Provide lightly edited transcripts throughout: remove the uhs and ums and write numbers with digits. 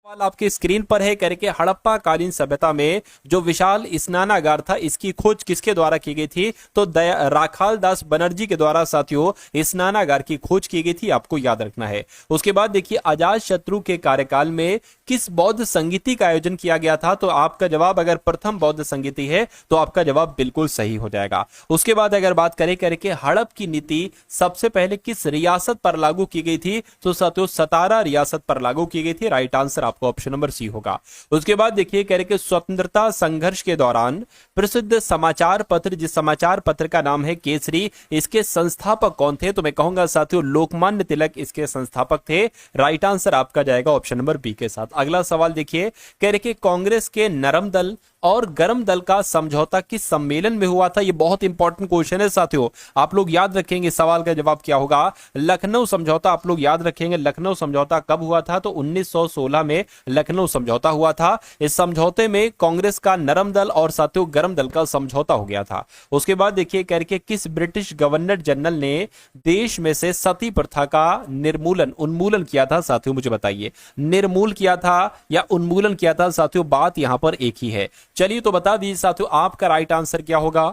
सवाल आपके स्क्रीन पर है करके हड़प्पा कालीन सभ्यता में जो विशाल स्नानागार था इसकी खोज किसके द्वारा की गई थी? तो राखाल दास बनर्जी के द्वारा साथियों स्नानागार की खोज की गई थी, आपको याद रखना है। उसके बाद देखिए अजात शत्रु के कार्यकाल में किस बौद्ध संगीति का आयोजन किया गया था? तो आपका जवाब अगर प्रथम बौद्ध संगीति है तो आपका जवाब बिल्कुल सही हो जाएगा। उसके बाद अगर बात करें करके हड़प की नीति सबसे पहले किस रियासत पर लागू की गई थी? तो साथियों सतारा रियासत पर लागू की गई थी। राइट आंसर आपको ऑप्शन नंबर सी होगा। उसके बाद देखिए कह रहे कि स्वतंत्रता संघर्ष के दौरान प्रसिद्ध समाचार पत्र, जिस समाचार पत्र का नाम है केसरी, इसके संस्थापक कौन थे? तो मैं कहूंगा साथियों लोकमान्य तिलक इसके संस्थापक थे। राइट आंसर आपका जाएगा ऑप्शन नंबर बी के साथ। अगला सवाल देखिए कह रहे कि कांग्रेस के नरम दल और गरम दल का समझौता किस सम्मेलन में हुआ था? ये बहुत इंपॉर्टेंट क्वेश्चन है साथियों, आप लोग याद रखेंगे। सवाल का जवाब क्या होगा? लखनऊ समझौता आप लोग याद रखेंगे। लखनऊ समझौता कब हुआ था? तो 1916 में लखनऊ समझौता हुआ था। इस समझौते में कांग्रेस का नरम दल और साथियों गरम दल का समझौता हो गया था। उसके बाद देखिए करके किस ब्रिटिश गवर्नर जनरल ने देश में से सती प्रथा का उन्मूलन किया था? साथियों मुझे बताइए, निर्मूल किया था या उन्मूलन किया था? साथियों बात यहां पर एक ही है। चलिए तो बता दीजिए साथियों आपका राइट आंसर क्या होगा।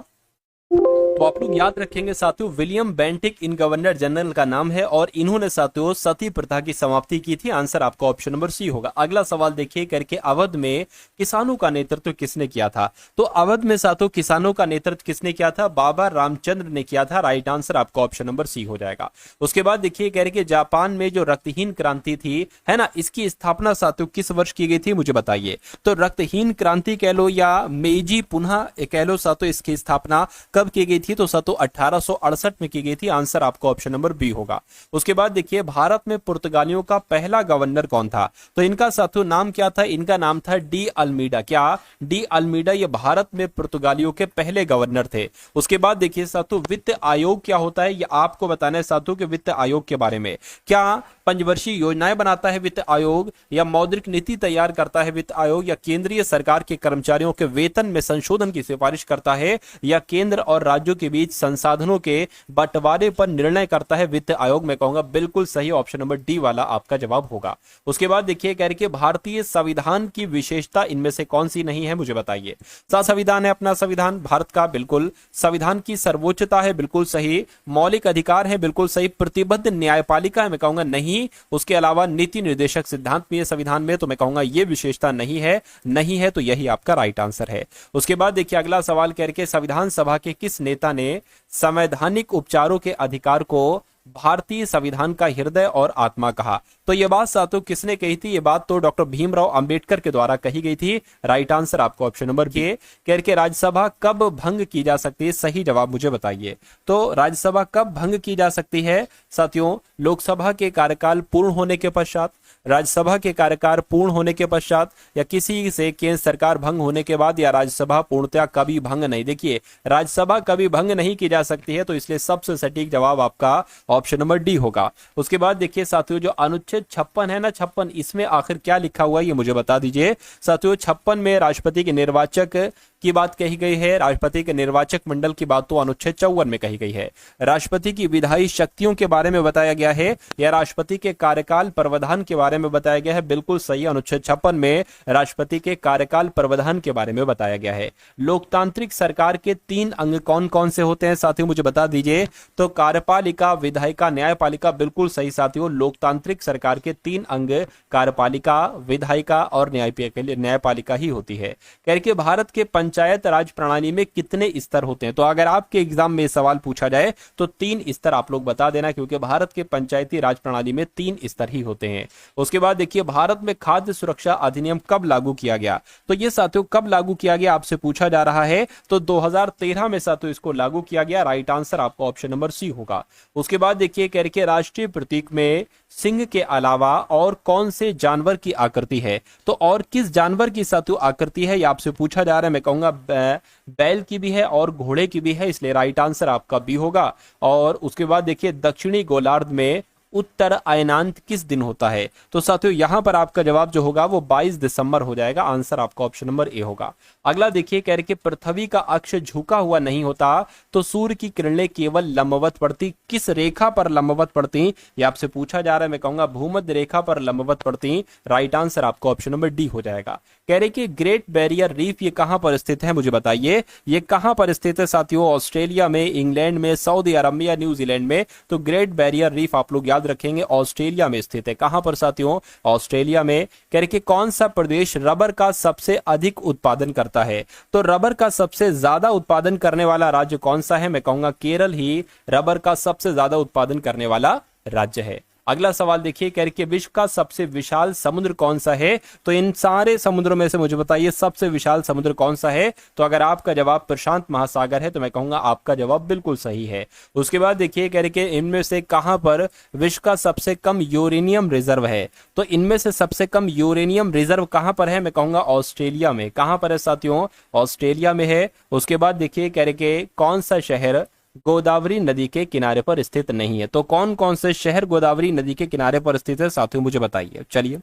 तो आप लोग याद रखेंगे साथियों विलियम बेंटिक इन गवर्नर जनरल का नाम है और इन्होंने साथियों सती प्रथा की समाप्ति की थी। आंसर आपका ऑप्शन नंबर सी होगा। अगला सवाल देखिए करके अवध में किसानों का नेतृत्व किसने किया था? तो अवध में साथियों किसानों का नेतृत्व किसने किया था? बाबा रामचंद्र ने किया था। राइट आंसर आपका ऑप्शन नंबर सी हो जाएगा। उसके बाद देखिए कह रहे कि जापान में जो रक्तहीन क्रांति थी है ना, इसकी स्थापना साथियों किस वर्ष की गई थी? मुझे बताइए। तो रक्तहीन क्रांति कह लो या मेजी पुनः कह लो साथियों, इसकी स्थापना कब की गई थी? तो साथियों 1868 में की गई थी। आंसर आपका ऑप्शन नंबर बी होगा। उसके बाद देखिए भारत में पुर्तगालियों का पहला गवर्नर कौन था? तो इनका साथियों नाम क्या था? इनका नाम था डी अल्मीडा। क्या? De Almeida. ये भारत में पुर्तगालियों के पहले गवर्नर थे। उसके बाद देखिए साथियों वित्त आयोग क्या होता है? ये आपको बताना है साथियों के वित्त आयोग के बारे में। क्या पंचवर्षीय योजनाएं बनाता है वित्त आयोग, या मौद्रिक नीति तैयार करता है वित्त आयोग, या केंद्रीय सरकार के कर्मचारियों के वेतन में संशोधन की सिफारिश करता है, या केंद्र और राज्यों के बीच संसाधनों के बंटवारे पर निर्णय करता है वित्त आयोग? मैं कहूंगा बिल्कुल सही ऑप्शन नंबर डी वाला आपका जवाब होगा। उसके बाद देखिए कह रहे कि भारतीय संविधान की विशेषता इनमें से कौन सी नहीं है? मुझे बताइए। संविधान है अपना संविधान भारत का, बिल्कुल। संविधान की सर्वोच्चता है, बिल्कुल सही। मौलिक अधिकार है, बिल्कुल सही। प्रतिबद्ध न्यायपालिका है, मैं कहूंगा नहीं। उसके अलावा नीति निर्देशक सिद्धांत भी है संविधान में, तो मैं कहूंगा यह विशेषता नहीं है। नहीं है तो यही आपका राइट आंसर है। उसके बाद देखिए अगला सवाल करके संविधान सभा के किस नेता ने संवैधानिक उपचारों के अधिकार को भारतीय संविधान का हृदय और आत्मा कहा? तो यह बात साथियों किसने कही थी? यह बात तो डॉक्टर भीमराव अंबेडकर के द्वारा कही गई थी। राइट आंसर आपको ऑप्शन नंबर बी। करके राज्यसभा कब भंग की जा सकती है? सही जवाब मुझे बताइए। तो राज्यसभा कब भंग की जा सकती है? साथियों लोकसभा के कार्यकाल पूर्ण होने के पश्चात, राज्यसभा के कार्यकाल पूर्ण होने के पश्चात, या किसी से केंद्र सरकार भंग होने के बाद, या राज्यसभा पूर्णतया कभी भंग नहीं। देखिए राज्यसभा कभी भंग नहीं की जा सकती है, तो इसलिए सबसे सटीक जवाब आपका ऑप्शन नंबर डी होगा। उसके बाद देखिए साथियों जो अनुच्छेद 56 है ना, 56, इसमें आखिर क्या लिखा हुआ है ये मुझे बता दीजिए। साथियों 56 में राष्ट्रपति के निर्वाचक की बात कही गई है। राष्ट्रपति के निर्वाचक मंडल की बात तो अनुच्छेद 54 में कही गई है। राष्ट्रपति की विधायी शक्तियों के बारे में बताया गया है, या राष्ट्रपति के कार्यकाल प्रावधान के बारे में बताया गया है? बिल्कुल सही, अनुच्छेद 56 में राष्ट्रपति के कार्यकाल प्रावधान के बारे में बताया गया है। लोकतांत्रिक सरकार के 3 अंग कौन कौन से होते हैं साथियों मुझे बता दीजिए। तो कार्यपालिका, विधायिका, न्यायपालिका। बिल्कुल सही साथियों, लोकतांत्रिक सरकार के 3 अंग कार्यपालिका, विधायिका और न्यायपालिका ही होती है। करके भारत के पंचायत राज प्रणाली में कितने स्तर होते हैं? तो अगर आपके एग्जाम में सवाल पूछा जाए तो 3 स्तर आप लोग बता देना, क्योंकि भारत के पंचायती राज प्रणाली में 3 स्तर ही होते हैं। उसके बाद देखिए भारत में खाद्य सुरक्षा अधिनियम कब लागू किया गया? तो ये साथियों कब लागू किया गया आपसे पूछा जा रहा है। तो 2013 में साथियों इसको लागू किया गया। राइट आंसर आपका ऑप्शन नंबर सी होगा। उसके बाद देखिए करके राष्ट्रीय प्रतीक में सिंह के अलावा और कौन से जानवर की आकृति है? तो और किस जानवर की साथियों आकृति है ये आपसे पूछा जा रहा है। मैं कहूंगा बैल की भी है और घोड़े की भी है, इसलिए राइट आंसर आपका बी होगा। और उसके बाद देखिए दक्षिणी गोलार्ध में उत्तर अयनांत किस दिन होता है? तो साथियों यहां पर आपका जवाब जो होगा वो 22 दिसंबर हो जाएगा। आंसर आपका ऑप्शन नंबर ए होगा। अगला देखिए, कह रहे कि पृथ्वी का अक्ष झुका हुआ नहीं होता तो सूर्य की किरणें केवल लंबवत पड़ती, किस रेखा पर लंबवत पड़ती? ये आपसे पूछा जा रहा है। मैं कहूंगा भूमध्य रेखा पर लंबवत पड़ती। राइट आंसर आपका ऑप्शन नंबर डी हो जाएगा। कह रहे कि ग्रेट बैरियर रीफ ये कहां पर स्थित है, मुझे बताइए ये कहां पर स्थित है साथियों? ऑस्ट्रेलिया में, इंग्लैंड में, सऊदी अरब में या न्यूजीलैंड में? तो ग्रेट बैरियर रीफ आप लोग याद रखेंगे ऑस्ट्रेलिया में स्थित है। कहां पर साथियों? ऑस्ट्रेलिया में। कह रहे कि कौन सा प्रदेश रबर का सबसे अधिक उत्पादन करता है? तो रबर का सबसे ज्यादा उत्पादन करने वाला राज्य कौन सा है? मैं कहूंगा केरल ही रबर का सबसे ज्यादा उत्पादन करने वाला राज्य है। अगला सवाल देखिए, कह रहे कि विश्व का सबसे विशाल समुद्र कौन सा है? तो इन सारे समुद्रों में से मुझे बताइए सबसे विशाल समुद्र कौन सा है? तो अगर आपका जवाब प्रशांत महासागर है तो मैं कहूंगा आपका जवाब बिल्कुल सही है। उसके बाद देखिए, कह रहे कि इनमें से कहां पर विश्व का सबसे कम यूरेनियम रिजर्व है? तो इनमें से सबसे कम यूरेनियम रिजर्व कहां पर है? मैं कहूंगा ऑस्ट्रेलिया में। कहां पर है साथियों? ऑस्ट्रेलिया में है। उसके बाद देखिए, कह रहे कि कौन सा शहर गोदावरी नदी के किनारे पर स्थित नहीं है? तो कौन कौन से शहर गोदावरी नदी के किनारे पर स्थित है साथियों, मुझे बताइए। चलिए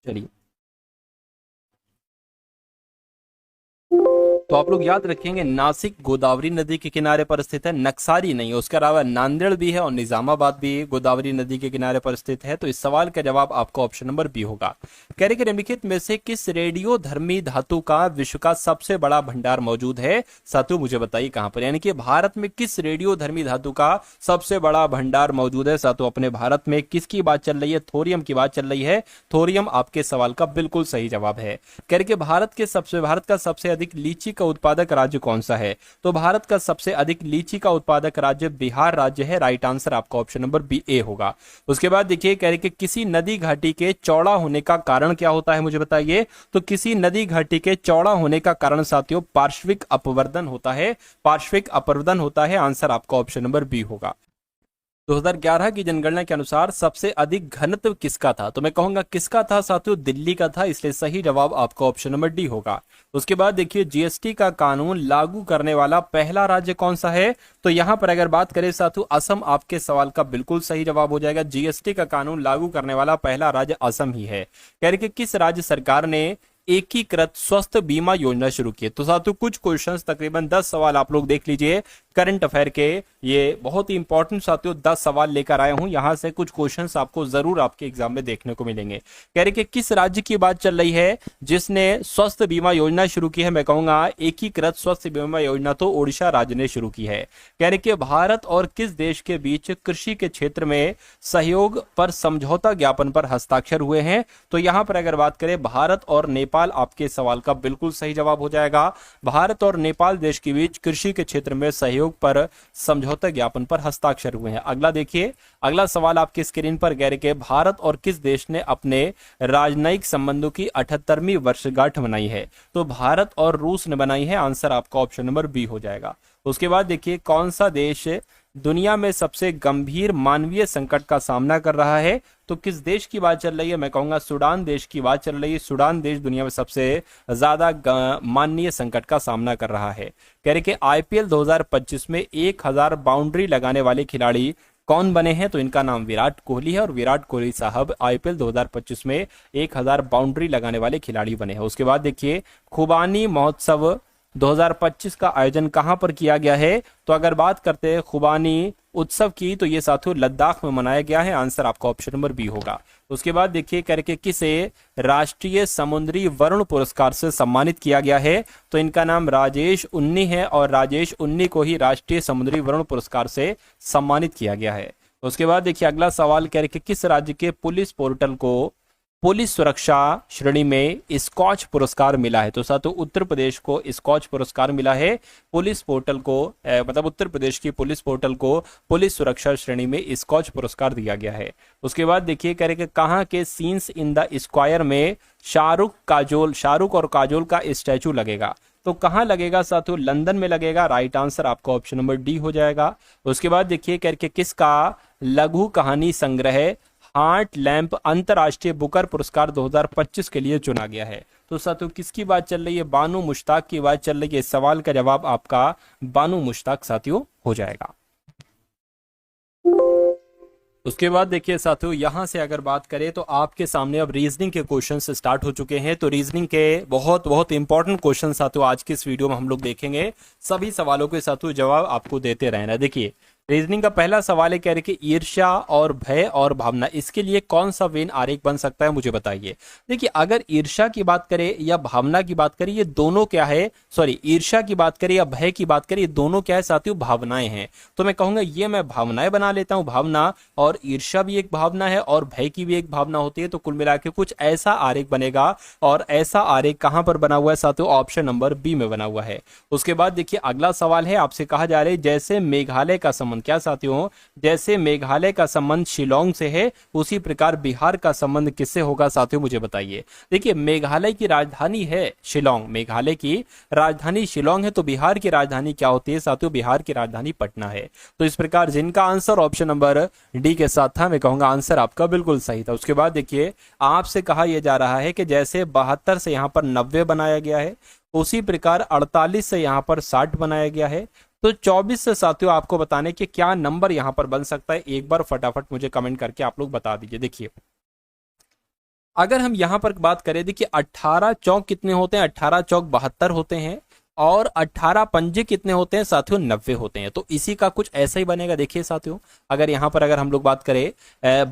चलिए, तो आप लोग याद रखेंगे नासिक गोदावरी नदी के किनारे पर स्थित है, नक्सारी नहीं है। उसके अलावा नांदेड़ भी है और निजामाबाद भी गोदावरी नदी के किनारे पर स्थित है। तो इस सवाल का जवाब आपका ऑप्शन नंबर बी होगा। कह रहे कि निम्नलिखित में से किस रेडियो धर्मी धातु का विश्व का सबसे बड़ा भंडार मौजूद है? साथियों मुझे बताइए कहां पर, यानी कि भारत में किस रेडियो धर्मी धातु का सबसे बड़ा भंडार मौजूद है? साथियों अपने भारत में किसकी बात चल रही है? थोरियम की बात चल रही है। थोरियम आपके सवाल का बिल्कुल सही जवाब है। कह रहे कि भारत का सबसे अधिक लीची का उत्पादक राज्य कौन सा है? तो भारत का सबसे अधिक लीची का उत्पादक राज्य बिहार राज्य है। राइट आंसर आपका ऑप्शन नंबर बी ए होगा। उसके बाद देखिए, कह रहे कि किसी नदी घाटी के चौड़ा होने का कारण क्या होता है, मुझे बताइए। तो किसी नदी घाटी के चौड़ा होने का कारण साथियों पार्श्विक अपवर्तन होता है। पार्श्विक अपवर्तन होता है। आंसर आपका ऑप्शन नंबर बी होगा। 2011 की जनगणना के अनुसार सबसे अधिक घनत्व किसका था? तो मैं कहूंगा किसका था साथियों? दिल्ली का था। इसलिए सही जवाब आपका ऑप्शन नंबर डी होगा। उसके बाद देखिए, जीएसटी का कानून लागू करने वाला पहला राज्य कौन सा है? तो यहां पर अगर बात करें साथियों, असम आपके सवाल का बिल्कुल सही जवाब हो जाएगा। जीएसटी का कानून लागू करने वाला पहला राज्य असम ही है। कह रहे कि किस राज्य सरकार ने एकीकृत स्वास्थ्य बीमा योजना शुरू की? तो साथियों कुछ क्वेश्चंस, तकरीबन 10 सवाल आप लोग देख लीजिए करंट अफेयर के। ये बहुत ही इंपॉर्टेंट साथियों 10 सवाल लेकर आया हूं। यहां से कुछ क्वेश्चंस आपको जरूर आपके एग्जाम में देखने को मिलेंगे। कह रहे कि किस राज्य की बात चल रही है जिसने स्वास्थ्य बीमा योजना शुरू की है? मैं कहूंगा एकीकृत स्वास्थ्य बीमा योजना तो ओडिशा राज्य ने शुरू की है। कह रहे कि भारत और किस देश के बीच कृषि के क्षेत्र में सहयोग पर समझौता ज्ञापन पर हस्ताक्षर हुए हैं? तो यहां पर अगर बात करें भारत और नेपाल, आपके सवाल का बिल्कुल सही जवाब हो जाएगा। भारत और नेपाल देश के बीच कृषि के क्षेत्र में सहयोग पर समझौता ज्ञापन पर हस्ताक्षर हुए हैं। अगला देखिए, अगला सवाल आपकी स्क्रीन पर कह रहे कि भारत और किस देश ने अपने राजनयिक संबंधों की 78वीं वर्षगांठ मनाई है? तो भारत और रूस ने बनाई है। आंसर आपका ऑप्शन नंबर बी हो जाएगा। उसके बाद देखिए, कौन सा देश दुनिया में सबसे गंभीर मानवीय संकट का सामना कर रहा है? तो किस देश की बात चल रही है? मैं कहूंगा सूडान देश की बात चल रही है। सूडान देश दुनिया में सबसे ज्यादा मानवीय संकट का सामना कर रहा है। कह रहे कि आईपीएल 2025 में 1000 बाउंड्री लगाने वाले खिलाड़ी कौन बने हैं? तो इनका नाम विराट कोहली है और विराट कोहली साहब आईपीएल 2025 में 1000 बाउंड्री लगाने वाले खिलाड़ी बने हैं। उसके बाद देखिए, खुबानी महोत्सव 2025 का आयोजन कहां पर किया गया है? तो अगर बात करते हैं खुबानी उत्सव की, तो ये साथियों लद्दाख में मनाया गया है। आंसर आपका ऑप्शन नंबर बी होगा। उसके बाद देखिए, करके किसे राष्ट्रीय समुद्री वरुण पुरस्कार से सम्मानित किया गया है? तो इनका नाम राजेश उन्नी है और राजेश उन्नी को ही राष्ट्रीय समुद्री वरुण पुरस्कार से सम्मानित किया गया है। उसके बाद देखिए, अगला सवाल कह रहे कि किस राज्य के पुलिस पोर्टल को पुलिस सुरक्षा श्रेणी में स्कॉच पुरस्कार मिला है? तो साथियों उत्तर प्रदेश को स्कॉच पुरस्कार मिला है। पुलिस पोर्टल को मतलब उत्तर प्रदेश की पुलिस पोर्टल को पुलिस सुरक्षा श्रेणी में स्कॉच पुरस्कार दिया गया है। उसके बाद देखिए, कह रहे कि कहां के सीन्स इन द स्क्वायर में शाहरुख और काजोल का स्टैचू लगेगा? तो कहां लगेगा साथियों? लंदन में लगेगा। राइट आंसर आपका ऑप्शन नंबर डी हो जाएगा। उसके बाद देखिए, करके किसका लघु कहानी संग्रह हार्ट लैंप अंतरराष्ट्रीय बुकर पुरस्कार 2025 के लिए चुना गया है? तो साथियों किसकी बात चल रही है? बानू मुश्ताक की बात चल रही है। इस सवाल का जवाब आपका बानू मुश्ताक साथियों हो जाएगा। उसके बाद देखिए साथियों, यहाँ से अगर बात करें तो आपके सामने अब रीजनिंग के क्वेश्चन स्टार्ट हो चुके हैं। तो रीजनिंग के बहुत बहुत इंपॉर्टेंट क्वेश्चन साथियों आज की इस वीडियो में हम लोग देखेंगे। सभी सवालों के साथियों जवाब आपको देते रहना। देखिए रीजनिंग का पहला सवाल है, कह रहे कि ईर्ष्या और भय और भावना, इसके लिए कौन सा वेन आरेख बन सकता है, मुझे बताइए। देखिए अगर ईर्ष्या की बात करें या भावना की बात करें, ये दोनों क्या है, सॉरी ईर्ष्या की बात करें या भय की बात करें, ये दोनों क्या है साथियों, भावनाएं हैं। तो मैं कहूंगा ये मैं भावनाएं बना लेता हूं, भावना, और ईर्ष्या भी एक भावना है और भय की भी एक भावना होती है। तो कुल मिला के कुछ ऐसा आरेख बनेगा, और ऐसा आरेख कहां पर बना हुआ है साथियों, ऑप्शन नंबर बी में बना हुआ है। उसके बाद देखिए अगला सवाल है, आपसे कहा जा रहा है जैसे मेघालय का संबंध, क्या साथियों, जैसे मेघालय का संबंध शिलोंग से है, उसी प्रकार बिहार का संबंध किससे होगा साथियों, मुझे बताइए। देखिए मेघालय की राजधानी है शिलोंग, मेघालय की राजधानी शिलोंग है, तो बिहार की राजधानी क्या होती है साथियों, बिहार की राजधानी पटना है। तो इस प्रकार जिनका आंसर ऑप्शन नंबर डी के साथ था, मैं कहूंगा आंसर आपका बिल्कुल सही था। उसके बाद देखिए आपसे कहा यह जा रहा है कि जैसे 72 से यहां पर 90 बनाया गया है, उसी प्रकार 48 से यहां पर 60 बनाया गया है। तो 24 से साथियों आपको बताने कि क्या नंबर यहां पर बन सकता है, एक बार फटाफट मुझे कमेंट करके आप लोग बता दीजिए। देखिए अगर हम यहां पर बात करें, देखिए 18 चौक कितने होते हैं, 18 चौक 72 होते हैं, और 18 पंजे कितने होते हैं साथियों, 90 होते हैं। तो इसी का कुछ ऐसा ही बनेगा। देखिए साथियों अगर यहां पर अगर हम लोग बात करें,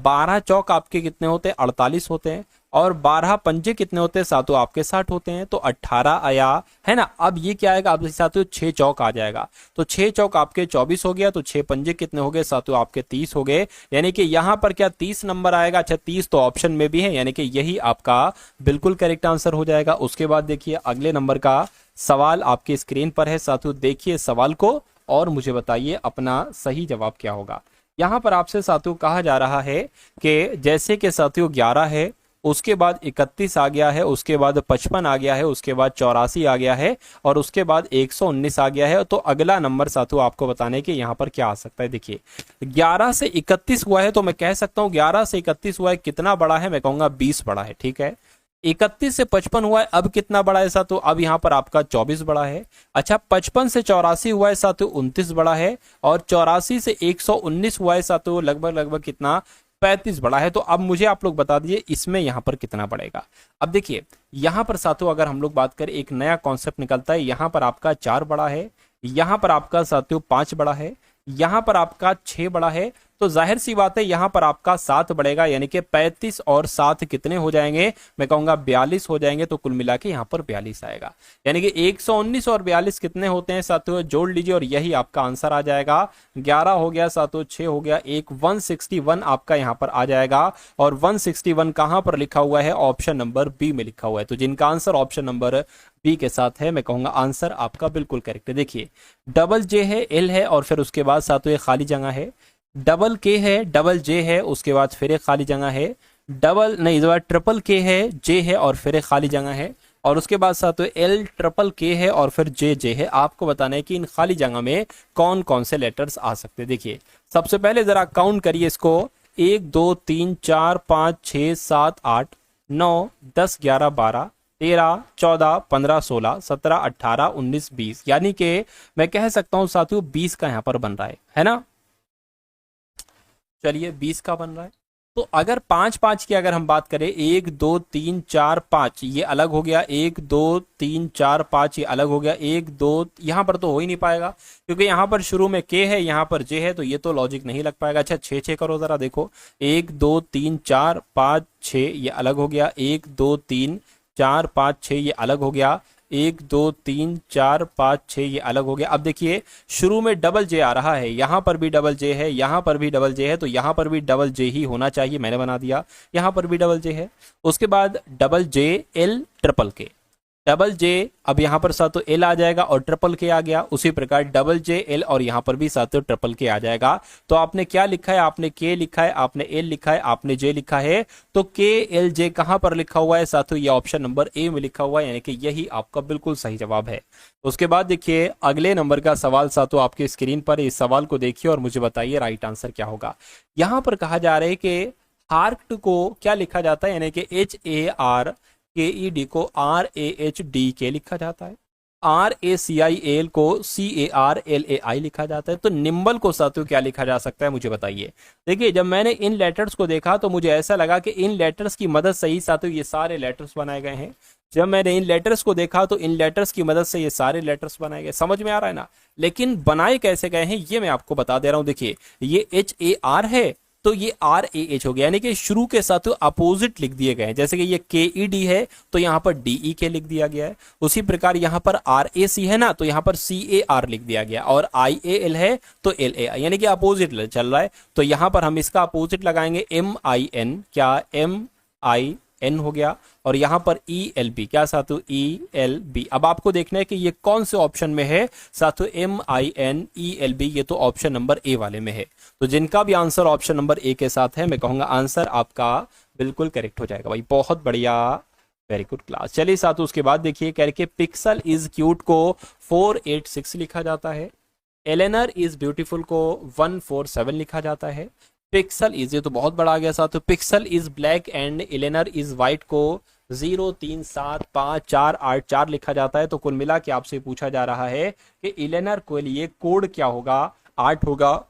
12 चौक आपके कितने होते हैं, 48 होते हैं, और 12 पंजे कितने होते हैं साथियों, आपके 60 होते हैं। तो 18 आया है ना। अब ये क्या आएगा आपके साथियों, 6 चौक आ जाएगा। तो 6 चौक आपके 24 हो गया, तो 6 पंजे कितने हो गए साथियों, आपके 30 हो गए। यानी कि यहां पर क्या 30 नंबर आएगा। अच्छा 30 तो ऑप्शन में भी है, यानी कि यही आपका बिल्कुल करेक्ट आंसर हो जाएगा। उसके बाद देखिए अगले नंबर का सवाल आपकी स्क्रीन पर है साथियों, देखिए सवाल को और मुझे बताइए अपना सही जवाब क्या होगा। यहां पर आपसे साथियों कहा जा रहा है कि जैसे कि साथियों 11 है, उसके बाद 31 आ गया है, उसके बाद 55 आ गया है, उसके बाद 84 आ गया है, और उसके बाद 119 आ गया है। तो अगला नंबर साथियों आपको बताने के यहाँ पर क्या आ सकता है। देखिए 11 से 31 हुआ है, तो मैं कह सकता हूँ 11 से 31 हुआ है, कितना बड़ा है, मैं कहूंगा 20 बड़ा है। ठीक है 31 से 55 हुआ है, अब कितना बड़ा है साथियों, अब यहाँ पर आपका 24 बड़ा है। अच्छा 55 से 84 हुआ है साथियों, 29 बड़ा है, और 84 से 119 हुआ है साथियों, लगभग लगभग कितना, 35 बड़ा है। तो अब मुझे आप लोग बता दीजिए इसमें यहाँ पर कितना पड़ेगा। अब देखिए यहाँ पर साथियों अगर हम लोग बात करें, एक नया कॉन्सेप्ट निकलता है। यहाँ पर आपका 4 बड़ा है, यहाँ पर आपका साथियों 5 बड़ा है, यहाँ पर आपका 6 बड़ा है। तो जाहिर सी बात है यहाँ पर आपका 7 बढ़ेगा, यानी कि 35 और 7 कितने हो जाएंगे, मैं कहूंगा 42 हो जाएंगे। तो कुल मिला के यहाँ पर 42 आएगा, यानी कि 119 और 42 कितने होते हैं साथियों, जोड़ लीजिए और यही आपका आंसर आ जाएगा। 11 हो गया साथियों, 6 हो गया, एक 161 आपका यहाँ पर आ जाएगा। और 161 कहां पर लिखा हुआ है, ऑप्शन नंबर बी में लिखा हुआ है। तो जिनका आंसर ऑप्शन नंबर बी के साथ है, मैं कहूंगा आंसर आपका बिल्कुल करेक्ट है। देखिए डबल जे है, एल है, और फिर उसके बाद साथियों एक खाली जगह है, डबल के है, डबल जे है, उसके बाद फिर एक खाली जगह है, डबल नहीं इस बार ट्रिपल के है, जे है, और फिर एक खाली जगह है, और उसके बाद साथियों एल ट्रिपल के है, और फिर जे है। आपको बताना है कि इन खाली जगह में कौन कौन से लेटर्स आ सकते हैं। देखिए सबसे पहले जरा काउंट करिए इसको, 1 2 3 4 5 6 7 8 9 10 11 12 13 14 15 16 17 18 19 20, यानी कि मैं कह सकता हूं साथियों 20 का यहां पर बन रहा है ना। चलिए 20 का बन रहा है। तो अगर 5 5 की अगर हम बात करें, 1 2 3 4 5 ये अलग हो गया, 1 2 3 4 5 ये अलग हो गया, 1 2 यहां पर तो हो ही नहीं पाएगा, क्योंकि यहां पर शुरू में के है, यहां पर जे है, तो ये तो लॉजिक नहीं लग पाएगा। अच्छा 6 6 करो जरा, देखो 1 2 3 4 5 6 ये अलग हो गया, 1 2 3 4 5 6 ये अलग हो गया, 1 2 3 4 5 6 ये अलग हो गया। अब देखिए शुरू में डबल जे आ रहा है, यहां पर भी डबल जे है, यहां पर भी डबल जे है, तो यहां पर भी डबल जे ही होना चाहिए, मैंने बना दिया। यहां पर भी डबल जे है, उसके बाद डबल जे एल ट्रिपल के, डबल जे, अब यहां पर साथियों एल आ जाएगा और ट्रिपल के आ गया, उसी प्रकार डबल जे एल, और यहां पर भी साथियों ट्रिपल के आ जाएगा। तो आपने क्या लिखा है, आपने के लिखा है, आपने एल लिखा है, आपने जे लिखा है। तो के एल जे कहां पर लिखा हुआ है साथियों, ये ऑप्शन नंबर ए में लिखा हुआ है, यानी कि यही आपका बिल्कुल सही जवाब है। उसके बाद देखिए अगले नंबर का सवाल साथियों आपके स्क्रीन पर, इस सवाल को देखिए और मुझे बताइए राइट आंसर क्या होगा। यहां पर कहा जा रहा है कि हार्ट को क्या लिखा जाता है, यानी कि HARKED को RAHD के लिखा जाता है। RACIAL को CARLAI लिखा जाता है। तो निम्बल को साथियों क्या लिखा जा सकता है, मुझे बताइए। देखिए जब मैंने इन लेटर्स को देखा तो मुझे ऐसा लगा कि इन लेटर्स की मदद से ही साथियों ये सारे लेटर्स बनाए गए हैं। जब मैंने इन लेटर्स को देखा तो इन लेटर्स की मदद से ये सारे लेटर्स बनाए गए। समझ में आ रहा है ना। लेकिन बनाए कैसे गए हैं ये मैं आपको बता दे रहा हूं। देखिए ये HAR है तो ये RAH हो गया, यानी कि शुरू के साथ अपोजिट लिख दिए गए हैं। जैसे कि ये KED है तो यहाँ पर DEK लिख दिया गया है। उसी प्रकार यहाँ पर RAC है ना तो यहाँ पर CAR लिख दिया गया, और IAL है तो LAI, यानी कि अपोजिट चल रहा है। तो यहाँ पर हम इसका अपोजिट लगाएंगे MIN, क्या MIN हो गया, और यहां पर ELB, क्या साथियों ELB। अब आपको देखना है कि ये कौन से ऑप्शन में है साथियों, MIN ELB, ये तो ऑप्शन नंबर ए वाले में है। तो जिनका भी आंसर ऑप्शन नंबर ए के साथ है मैं कहूंगा आंसर आपका बिल्कुल करेक्ट हो जाएगा भाई, बहुत बढ़िया, वेरी गुड क्लास। चलिए साथियों उसके बाद देखिए कह के पिक्सल इज क्यूट को 486 लिखा जाता है, एलेनर इज ब्यूटीफुल को 147 लिखा जाता है, पिक्सल इज, ये तो बहुत बड़ा आ गया साथियों, pixel is black and Eleanor is white को 0375484 लिखा जाता है। तो कुल मिला के आपसे पूछा जा रहा है कि एलेनर के लिए कोड क्या होगा, 8 होगा,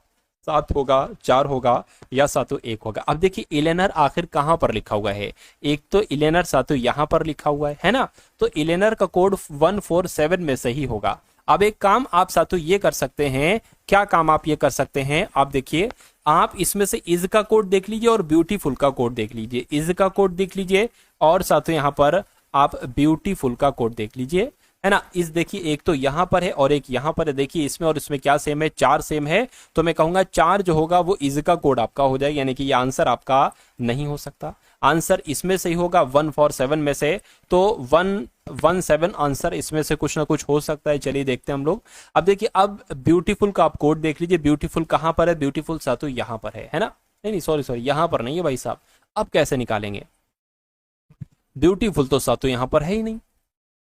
7 होगा, 4 होगा, या साथियों 1 होगा। अब देखिए एलेनर आखिर कहां पर लिखा हुआ है, एक तो एलेनर साथियों यहां पर लिखा हुआ है ना, तो एलेनर का कोड 147 में से ही होगा। अब एक काम आप साथियों ये कर सकते हैं, क्या काम आप ये कर सकते हैं, आप देखिए आप इसमें से इज का कोड देख लीजिए और ब्यूटीफुल का कोड देख लीजिए, इज का कोड देख लीजिए और साथियों यहां पर आप ब्यूटीफुल का कोड देख लीजिए, है ना। इस देखिए एक तो यहां पर है और एक यहां पर है, देखिए इसमें और इसमें क्या सेम है, 4 सेम है। तो मैं कहूंगा 4 जो होगा वो इज का कोड आपका हो जाएगा, यानी कि ये आंसर आपका नहीं हो सकता। आंसर इसमें से ही होगा 147 में से, तो 117 आंसर इसमें से कुछ ना कुछ हो सकता है। चलिए देखते हैं हम लोग। अब देखिए अब ब्यूटीफुल का आप कोड देख लीजिए, ब्यूटीफुल कहां पर है, ब्यूटीफुल साथियों यहां पर है ना, नहीं सॉरी यहां पर नहीं है भाई साहब। अब कैसे निकालेंगे, ब्यूटीफुल तो साथियों यहां पर है ही नहीं।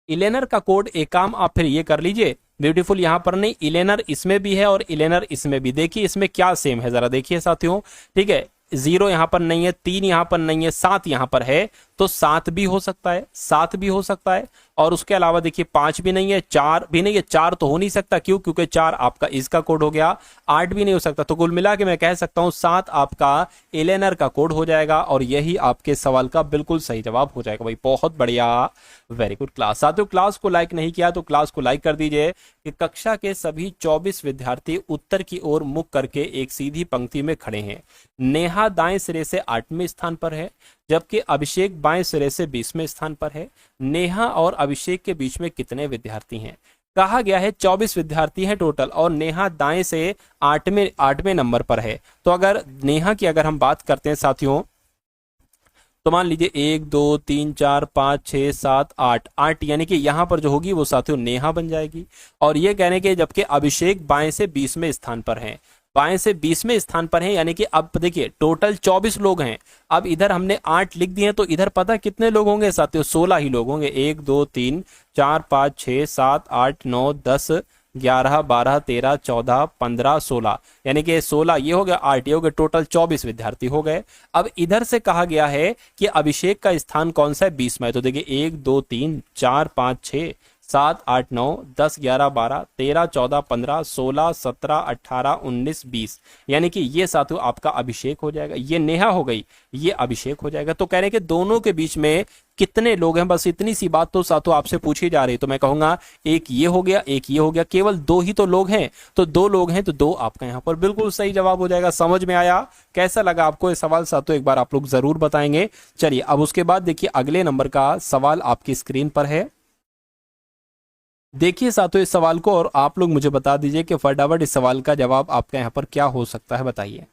इलेनर का कोड, एक काम आप फिर ये कर लीजिए, ब्यूटीफुल यहां पर नहीं, इलेनर इसमें भी है और इलेनर इसमें भी। देखिए इसमें क्या सेम है जरा देखिए साथियों, ठीक है 0 यहां पर नहीं है, 3 यहां पर नहीं है, 7 यहां पर है, तो 7 भी हो सकता है, 7 भी हो सकता है। और उसके अलावा देखिए 5 भी नहीं है, 4 भी नहीं है, 4 तो हो नहीं सकता, क्यों, क्योंकि 4 आपका इसका कोड हो गया, 8 भी नहीं हो सकता। तो कुल मिला के मैं कह सकता हूं 7 आपका एलेनर का कोड हो जाएगा, और यही आपके सवाल का बिल्कुल सही जवाब हो जाएगा भाई, बहुत बढ़िया, वेरी गुड क्लास। साथियों क्लास को लाइक नहीं किया तो क्लास को लाइक कर दीजिए। कि कक्षा के सभी 24 विद्यार्थी उत्तर की ओर मुख करके एक सीधी पंक्ति में खड़े हैं। नेहा दाएं सिरे से 8वें स्थान पर है, जबकि अभिषेक बाएं सिरे से 20वें स्थान पर है। नेहा और अभिषेक के बीच में कितने विद्यार्थी हैं, कहा गया है 24 विद्यार्थी हैं टोटल, और नेहा दाएं से 8वें नंबर पर है। तो अगर नेहा की अगर हम बात करते हैं साथियों, तो मान लीजिए 1 2 3 4 5 6 7 8 8, यानी कि यहां पर जो होगी वो साथियों नेहा बन जाएगी। और ये कहने के जबकि अभिषेक बाएं से 20वें स्थान पर हैं, बाएं से 20वें स्थान पर हैं, यानी कि अब देखिए टोटल 24 लोग हैं। अब इधर हमने 8 लिख दिए, तो इधर पता कितने लोग होंगे साथियों, 16 ही लोग होंगे। 1 2 3 4 5 6 7 8 9 10 11 12 13 14 15 16, यानी कि 16 ये हो गया, 8 ये हो गया, टोटल 24 विद्यार्थी हो गए। अब इधर से कहा गया है कि अभिषेक का स्थान कौन सा है, 20 में। तो देखिए 1 2 3 4 5 6 7 8 9 10 11 12 13 14 15 16 17 18 19 20, यानी कि ये साथियों आपका अभिषेक हो जाएगा, ये नेहा हो गई, ये अभिषेक हो जाएगा। तो कह रहे हैं कि दोनों के बीच में कितने लोग हैं, बस इतनी सी बात तो साथियों आपसे पूछी जा रही। तो मैं कहूंगा एक ये हो गया, एक ये हो गया, केवल 2 ही तो लोग हैं, तो 2 लोग हैं, तो 2 आपका यहाँ पर बिल्कुल सही जवाब हो जाएगा। समझ में आया, कैसा लगा आपको ये सवाल साथियों, एक बार आप लोग जरूर बताएंगे। चलिए अब उसके बाद देखिए अगले नंबर का सवाल आपकी स्क्रीन पर है। देखिए साथियों इस सवाल को, और आप लोग मुझे बता दीजिए कि फटाफट इस सवाल का जवाब आपका यहाँ पर क्या हो सकता है, बताइए।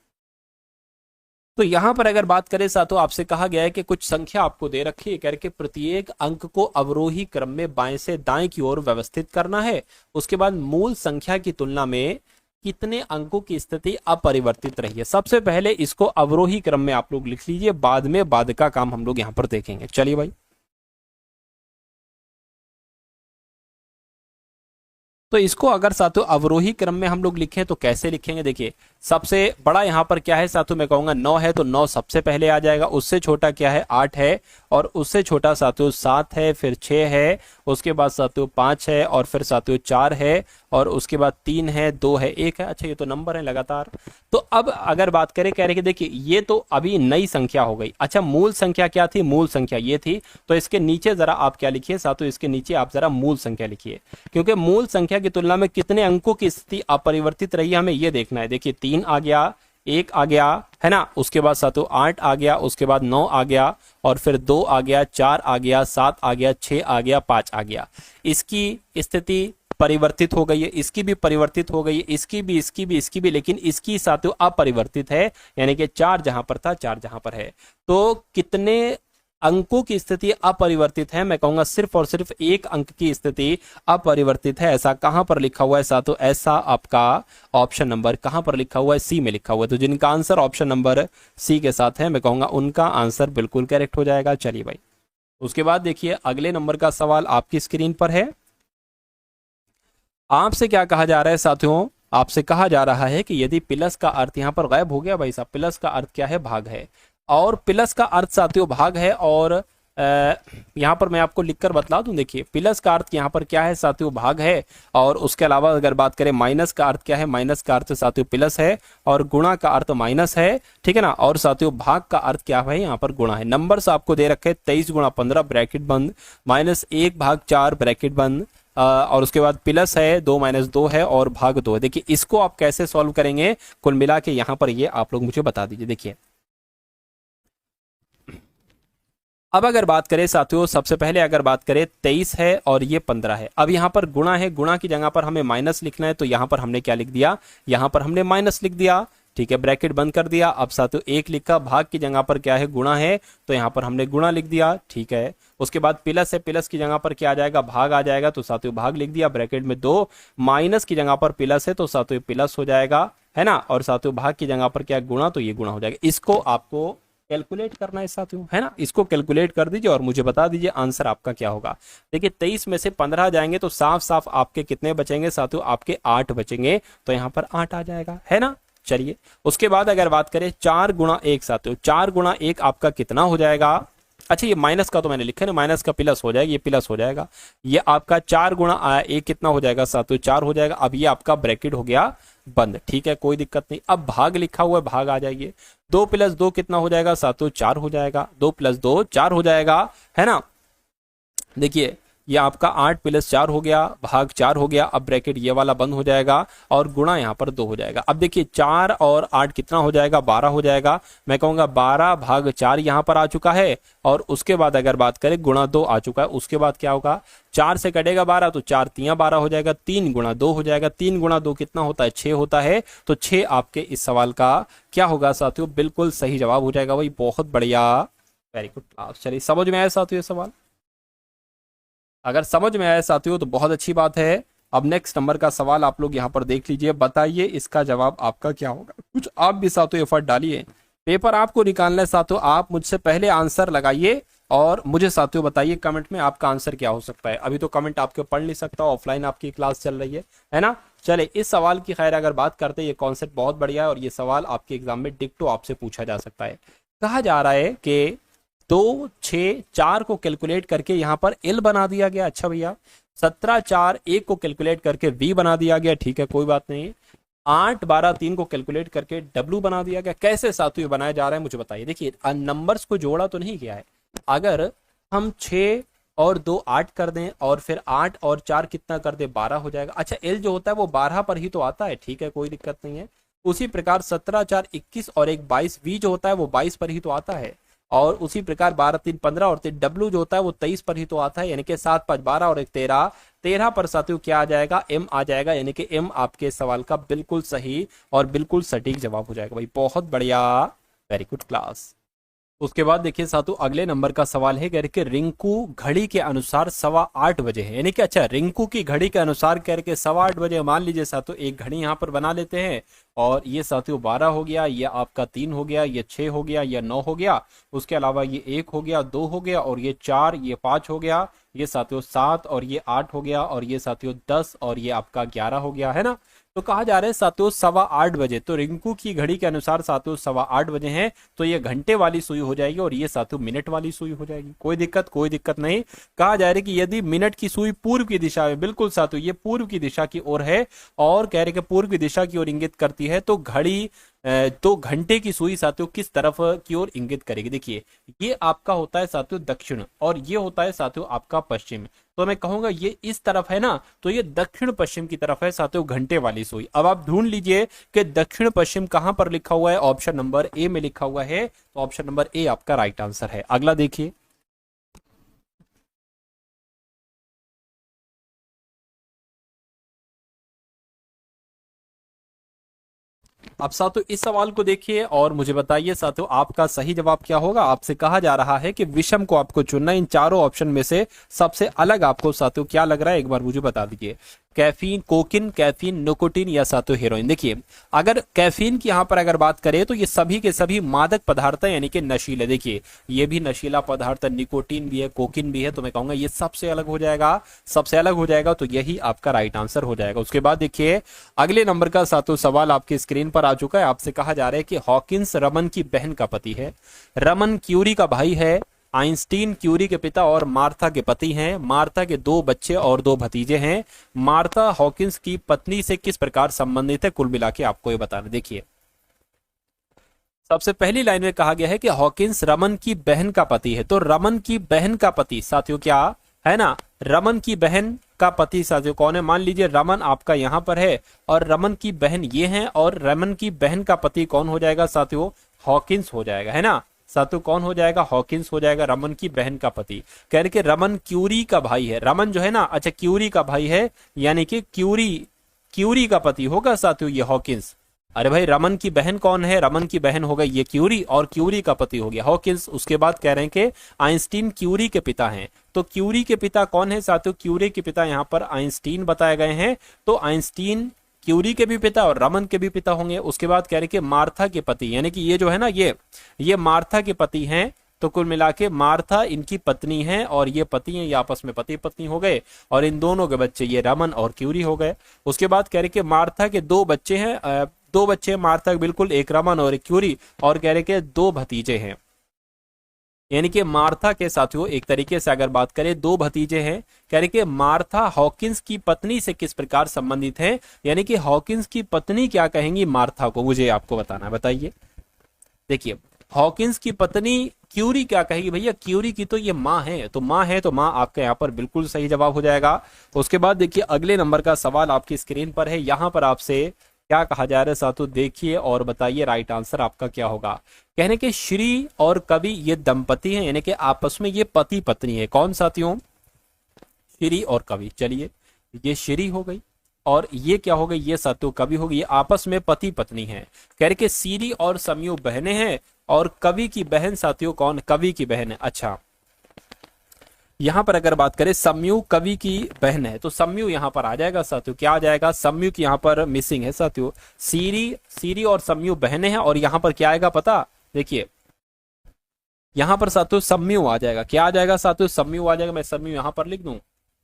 तो यहां पर अगर बात करें साथियों, आपसे कहा गया है कि कुछ संख्या आपको दे रखी है, करके प्रत्येक अंक को अवरोही क्रम में बाएं से दाएं की ओर व्यवस्थित करना है। उसके बाद मूल संख्या की तुलना में कितने अंकों की स्थिति अपरिवर्तित रही है। सबसे पहले इसको अवरोही क्रम में आप लोग लिख लीजिए, बाद में बाद का काम हम लोग यहां पर देखेंगे। चलिए भाई, तो इसको अगर साथियों अवरोही क्रम में हम लोग लिखें तो कैसे लिखेंगे, देखिए सबसे बड़ा यहाँ पर क्या है साथियों, मैं कहूंगा 9 है, तो 9 सबसे पहले आ जाएगा। उससे छोटा क्या है, 8 है, और उससे छोटा साथियों 7 है, फिर 6 है, उसके बाद साथियों 5 है, और फिर साथियों 4 है, और उसके बाद 3 है, 2 है, 1 है। अच्छा, ये तो नंबर है लगातार। तो अब अगर बात करें, कह रहे कि देखिए ये तो अभी नई संख्या हो गई। अच्छा, मूल संख्या क्या थी, मूल संख्या ये थी, तो इसके नीचे जरा आप क्या लिखिए साथियों, इसके नीचे आप जरा मूल संख्या लिखिए, क्योंकि मूल संख्या की तुलना में कितने अंकों की स्थिति अपरिवर्तित रही है हमें ये देखना है। देखिए 3 आ गया, 1 आ गया, है ना, उसके बाद साथियों 8 आ गया, उसके बाद 9 आ गया, और फिर 2 आ गया, 4 आ गया, 7 आ गया, 6 आ गया, 5 आ गया। इसकी स्थिति परिवर्तित हो गई है, इसकी भी परिवर्तित हो गई है, इसकी भी, इसकी भी, इसकी भी, लेकिन इसकी साथियों अपरिवर्तित है, यानी कि 4 जहां पर था 4 जहां पर है। तो कितने अंकों की स्थिति अपरिवर्तित है, मैं कहूंगा सिर्फ और सिर्फ 1 अंक की स्थिति अपरिवर्तित है। ऐसा कहां पर लिखा हुआ है साथियों, ऐसा आपका ऑप्शन नंबर कहां पर लिखा हुआ है, सी में लिखा हुआ है। तो जिनका आंसर ऑप्शन नंबर सी के साथ है, मैं कहूंगा उनका आंसर बिल्कुल करेक्ट हो जाएगा। चलिए भाई, उसके बाद देखिए अगले नंबर का सवाल आपकी स्क्रीन पर है। आपसे क्या कहा जा रहा है साथियों, आपसे कहा जा रहा है कि यदि प्लस का अर्थ यहां पर गायब हो गया भाई साहब, प्लस का अर्थ क्या है, भाग है, और प्लस का अर्थ साथियों भाग है, और यहां पर मैं आपको लिखकर बतला दूं। देखिए प्लस का अर्थ यहां पर क्या है साथियों, भाग है, और उसके अलावा अगर बात करें माइनस का अर्थ क्या है, माइनस का अर्थ साथियों प्लस है, और गुणा का अर्थ माइनस है, ठीक है ना, और साथियों भाग का अर्थ क्या है, यहाँ पर गुणा है। नंबर्स आपको दे रखे 23 गुणा 15 ब्रैकेट बंद, -1/4 ब्रैकेट बंद, और उसके बाद प्लस है 2 - 2 है, और भाग 2 है। देखिए इसको आप कैसे सॉल्व करेंगे, कुल मिला के यहां पर ये आप लोग मुझे बता दीजिए। देखिए अब अगर बात करें साथियों, सबसे पहले अगर बात करें 23 है और ये 15 है, अब यहाँ पर गुणा है, गुणा की जगह पर हमें माइनस लिखना है, तो यहाँ पर हमने क्या लिख दिया, यहाँ पर हमने माइनस लिख दिया, ठीक है, ब्रैकेट बंद कर दिया। अब साथियों 1 लिखा, भाग की जगह पर क्या है, गुणा है, तो यहाँ पर हमने गुणा लिख दिया, ठीक है। उसके बाद प्लस है, प्लस की जगह पर क्या आ जाएगा, भाग आ जाएगा, तो साथियों भाग लिख दिया, ब्रैकेट में 2, माइनस की जगह पर प्लस है, तो साथियों प्लस हो जाएगा, है ना, और साथियों भाग की जगह पर क्या है, गुणा, तो ये गुणा हो जाएगा। इसको आपको कैलकुलेट करना है साथियों, है ना, इसको कैलकुलेट कर दीजिए और मुझे बता दीजिए आंसर आपका क्या होगा। देखिए 23 में से 15 जाएंगे तो साफ साफ आपके कितने बचेंगे साथियों, आपके 8 बचेंगे, तो यहाँ पर 8 आ जाएगा, है ना। चलिए उसके बाद अगर बात करें 4 गुणा 1 साथियों, 4 गुणा 1 आपका कितना हो जाएगा। अच्छा ये माइनस का तो मैंने लिखा है ना, माइनस का प्लस हो जाएगा, ये प्लस हो जाएगा, ये आपका 4 गुणा 1 कितना हो जाएगा साथियों, 4 हो जाएगा। अब ये आपका ब्रैकेट हो गया बंद, ठीक है, कोई दिक्कत नहीं। अब भाग लिखा हुआ है, भाग आ जाइए, 2 + 2 कितना हो जाएगा साथियों, 4 हो जाएगा, 2 + 2 4 हो जाएगा, है ना। देखिए ये आपका 8 + 4 हो गया, भाग 4 हो गया। अब ब्रैकेट ये वाला बंद हो जाएगा और गुणा यहाँ पर 2 हो जाएगा। अब देखिए 4 और 8 कितना हो जाएगा, 12 हो जाएगा। मैं कहूंगा 12/4 यहाँ पर आ चुका है, और उसके बाद अगर बात करें गुणा 2 आ चुका है। उसके बाद क्या होगा, 4 से कटेगा 12, तो 4 × 3 = 12 हो जाएगा, 3 × 2 हो जाएगा, 3 × 2 कितना होता है, 6 होता है। तो 6 आपके इस सवाल का क्या होगा साथियों, बिल्कुल सही जवाब हो जाएगा। भाई बहुत बढ़िया, वेरी गुड। चलिए समझ में आया साथियों ये सवाल, अगर समझ में आया साथियों तो बहुत अच्छी बात है। अब नेक्स्ट नंबर का सवाल आप लोग यहाँ पर देख लीजिए, बताइए इसका जवाब आपका क्या होगा। कुछ आप भी साथियों एफर्ट डालिए, पेपर आपको निकालना है साथियों, आप मुझसे पहले आंसर लगाइए और मुझे साथियों बताइए कमेंट में आपका आंसर क्या हो सकता है। अभी तो कमेंट आपके पढ़ नहीं सकता, ऑफलाइन आपकी क्लास चल रही है ना। चले इस सवाल की खैर अगर बात करते हैं, ये कॉन्सेप्ट बहुत बढ़िया है और ये सवाल आपके एग्जाम में डिक्टो आपसे पूछा जा सकता है। कहा जा रहा है कि 2, 6, 4 को कैलकुलेट करके यहाँ पर एल बना दिया गया। अच्छा भैया 17, 4, 1 को कैलकुलेट करके वी बना दिया गया, ठीक है कोई बात नहीं। 8, 12, 3 को कैलकुलेट करके डब्ल्यू बना दिया गया। कैसे साथियों बनाया जा रहा है मुझे बताइए। देखिए नंबर्स को जोड़ा तो नहीं किया है, अगर हम 6 और 2 8 कर दें और फिर 8 और 4 कितना कर दे 12 हो जाएगा। अच्छा एल जो होता है वो 12 पर ही तो आता है, ठीक है कोई दिक्कत नहीं है। उसी प्रकार 17, 4, 21 और 1 22, वी जो होता है वो 22 पर ही तो आता है। और उसी प्रकार 12, 3, 15 और 3 डब्ल्यू जो होता है वो 23 पर ही तो आता है, यानी कि 7, 5, 12 और 1 13, 13 पर साथियों क्या आ जाएगा, एम आ जाएगा, यानी कि एम आपके सवाल का बिल्कुल सही और बिल्कुल सटीक जवाब हो जाएगा। भाई बहुत बढ़िया, वेरी गुड क्लास। उसके बाद देखिए साथियों अगले नंबर का सवाल है, कह रहे कि रिंकू घड़ी के अनुसार 8:15 बजे है, यानी कि अच्छा रिंकू की घड़ी के अनुसार कह रहे कि 8:15 बजे, मान लीजिए साथियों एक घड़ी यहाँ पर बना लेते हैं और ये साथियों 12 हो गया, ये आपका 3 हो गया, ये 6 हो गया, ये 9 हो गया, उसके अलावा ये 1 हो गया, 2 हो गया और ये 4, ये 5 हो गया, ये साथियों 7 और ये 8 हो गया और ये साथियों 10 और ये आपका 11 हो गया, है ना। तो कहा जा रहा है साथियों 8:15 बजे। तो रिंकू की घड़ी के अनुसार साथियों 8:15 बजे है, तो ये घंटे वाली सुई हो जाएगी और ये साथियों मिनट वाली सुई हो जाएगी। कोई दिक्कत नहीं। कहा जा रहा है कि यदि मिनट की सुई पूर्व की दिशा में, बिल्कुल साथियों ये पूर्व की दिशा की ओर है और कह रहे कि पूर्व की दिशा की ओर इंगित करती है, तो तो घंटे की सुई साथियों किस तरफ की ओर इंगित करेगी। देखिए ये आपका होता है साथियों दक्षिण और ये होता है साथियों आपका पश्चिम। तो मैं कहूंगा ये इस तरफ है ना, तो ये दक्षिण पश्चिम की तरफ है साथियों घंटे वाली सुई। अब आप ढूंढ लीजिए कि दक्षिण पश्चिम कहां पर लिखा हुआ है। ऑप्शन नंबर ए में लिखा हुआ है, तो ऑप्शन नंबर ए आपका राइट आंसर है। अगला देखिए, अब साथियों इस सवाल को देखिए और मुझे बताइए साथियों आपका सही जवाब क्या होगा। आपसे कहा जा रहा है कि विषम को आपको चुनना, इन चारों ऑप्शन में से सबसे अलग आपको साथियों क्या लग रहा है, एक बार मुझे बता दीजिए। कैफीन, कोकिन, कैफीन, निकोटीन या साथियों हेरोइन। देखिए अगर कैफीन की यहां पर अगर बात करें तो ये सभी के सभी मादक पदार्थ है, यानी कि नशीले। देखिए ये भी नशीला पदार्थ है, निकोटीन भी है, कोकिन भी है, तो मैं कहूंगा ये सबसे अलग हो जाएगा, सबसे अलग हो जाएगा, तो यही आपका राइट आंसर हो जाएगा। उसके बाद देखिए अगले नंबर का साथियों सवाल आपकी स्क्रीन पर आ चुका है। आपसे कहा जा रहा है कि हॉकिंस रमन की बहन का पति है, रमन क्यूरी का भाई है, आइंस्टीन क्यूरी के पिता और मार्था के पति हैं, मार्था के 2 बच्चे और 2 भतीजे हैं, मार्था हॉकिंस की पत्नी से किस प्रकार संबंधित है, कुल मिला के आपको ये बताना। देखिए सबसे पहली लाइन में कहा गया है कि हॉकिंस रमन की बहन का पति है, तो रमन की बहन का पति साथियों क्या है ना, रमन की बहन का पति साथियों कौन है। मान लीजिए रमन आपका यहां पर है और रमन की बहन ये है, और रमन की बहन का पति कौन हो जाएगा साथियों, हॉकिंस हो जाएगा, है ना साथियों, कौन हो जाएगा, हॉकिंस हो जाएगा, रमन की बहन का पति। कह रहे कि रमन क्यूरी का भाई है, रमन जो है ना, अच्छा क्यूरी का भाई है, यानी कि क्यूरी का पति होगा साथियों ये हॉकिंस। अरे भाई रमन की बहन कौन है, रमन की बहन हो गई ये क्यूरी, और क्यूरी का पति हो गया हॉकिंस। उसके बाद कह रहे हैं कि आइंस्टीन क्यूरी के पिता हैं, तो क्यूरी के पिता कौन है साथियों, क्यूरी के पिता यहाँ पर आइंस्टीन बताए गए हैं, तो आइंस्टीन क्यूरी के भी पिता और रमन के भी पिता होंगे। उसके बाद कह रहे कि मार्था के पति, यानी कि ये जो है ना ये मार्था के पति हैं, तो कुल मिला के मार्था इनकी पत्नी है और ये पति हैं, ये आपस में पति पत्नी हो गए, और इन दोनों के बच्चे ये रमन और क्यूरी हो गए। उसके बाद कह रहे कि मार्था के 2 बच्चे हैं, 2 बच्चे मार्था बिल्कुल, एक रमन और एक क्यूरी, और कह रहे कि 2 भतीजे हैं, यानी कि मार्था के साथियों एक तरीके से अगर बात करें 2 भतीजे हैं। कह रहे कि मार्था हॉकिंस की पत्नी से किस प्रकार संबंधित है, यानी कि हॉकिंस की पत्नी क्या कहेंगी मार्था को, मुझे आपको बताना है, बताइए। देखिए हॉकिंस की पत्नी क्यूरी क्या कहेगी, भैया क्यूरी की तो ये माँ है, तो माँ है तो माँ आपका यहाँ पर बिल्कुल सही जवाब हो जाएगा। उसके बाद देखिए अगले नंबर का सवाल आपकी स्क्रीन पर है, यहाँ पर आपसे क्या कहा जा रहा है साथियों, देखिए और बताइए राइट आंसर आपका क्या होगा। कहने के श्री और कवि ये दंपति हैं, यानी कि आपस में ये पति पत्नी है, कौन साथियों, श्री और कवि। चलिए ये श्री हो गई और ये क्या हो गई, ये साथियों कवि हो गई, ये आपस में पति पत्नी है। कह रहे कि सीरी और समयू बहनें हैं और कवि की बहन साथियों कौन, कवि की बहन है। अच्छा यहां पर अगर बात करें समयू कवि की बहन है, तो समयू यहां पर आ जाएगा साथियों, क्या आ जाएगा, समयू की यहां पर मिसिंग है साथियों, सीरी और समयू बहनें हैं, और यहां पर क्या आएगा पता, देखिए यहां पर साथियों समयू आ जाएगा, क्या आ जाएगा साथियों, समयू आ जाएगा। मैं समयू यहां पर लिख दूं,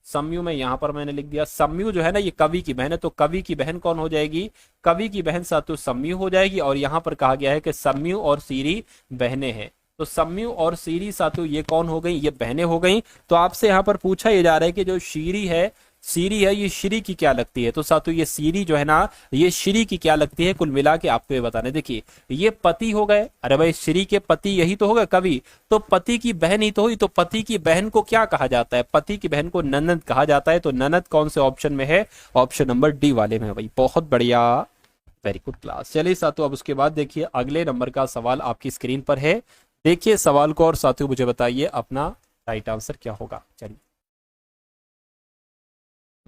समयू में यहां पर मैंने लिख दिया, समयू जो है ना ये कवि की बहन है, तो कवि की बहन कौन हो जाएगी, कवि की बहन साथियों समयू हो जाएगी, और यहां पर कहा गया है कि समयू और सीरी बहनें हैं, तो समयू और सीरी साथियों ये कौन हो गई, ये बहनें हो गई। तो आपसे यहाँ पर पूछा ये जा रहा है कि जो सीरी है ये श्री की क्या लगती है, तो साथियों ये सीरी जो है ना ये श्री की क्या लगती है, कुल मिला के आपको ये बताना। देखिए ये पति हो गए, अरे भाई श्री के पति यही तो होगा कवि, तो पति की बहन ही तो हुई, तो पति की बहन को क्या कहा जाता है, पति की बहन को ननद कहा जाता है, तो ननद कौन से ऑप्शन में है, ऑप्शन नंबर डी वाले में है भाई, बहुत बढ़िया, वेरी गुड क्लास। चलिए साथियों अब उसके बाद देखिए अगले नंबर का सवाल आपकी स्क्रीन पर है, देखिए सवाल को और साथियों मुझे बताइए अपना राइट आंसर क्या होगा। चलिए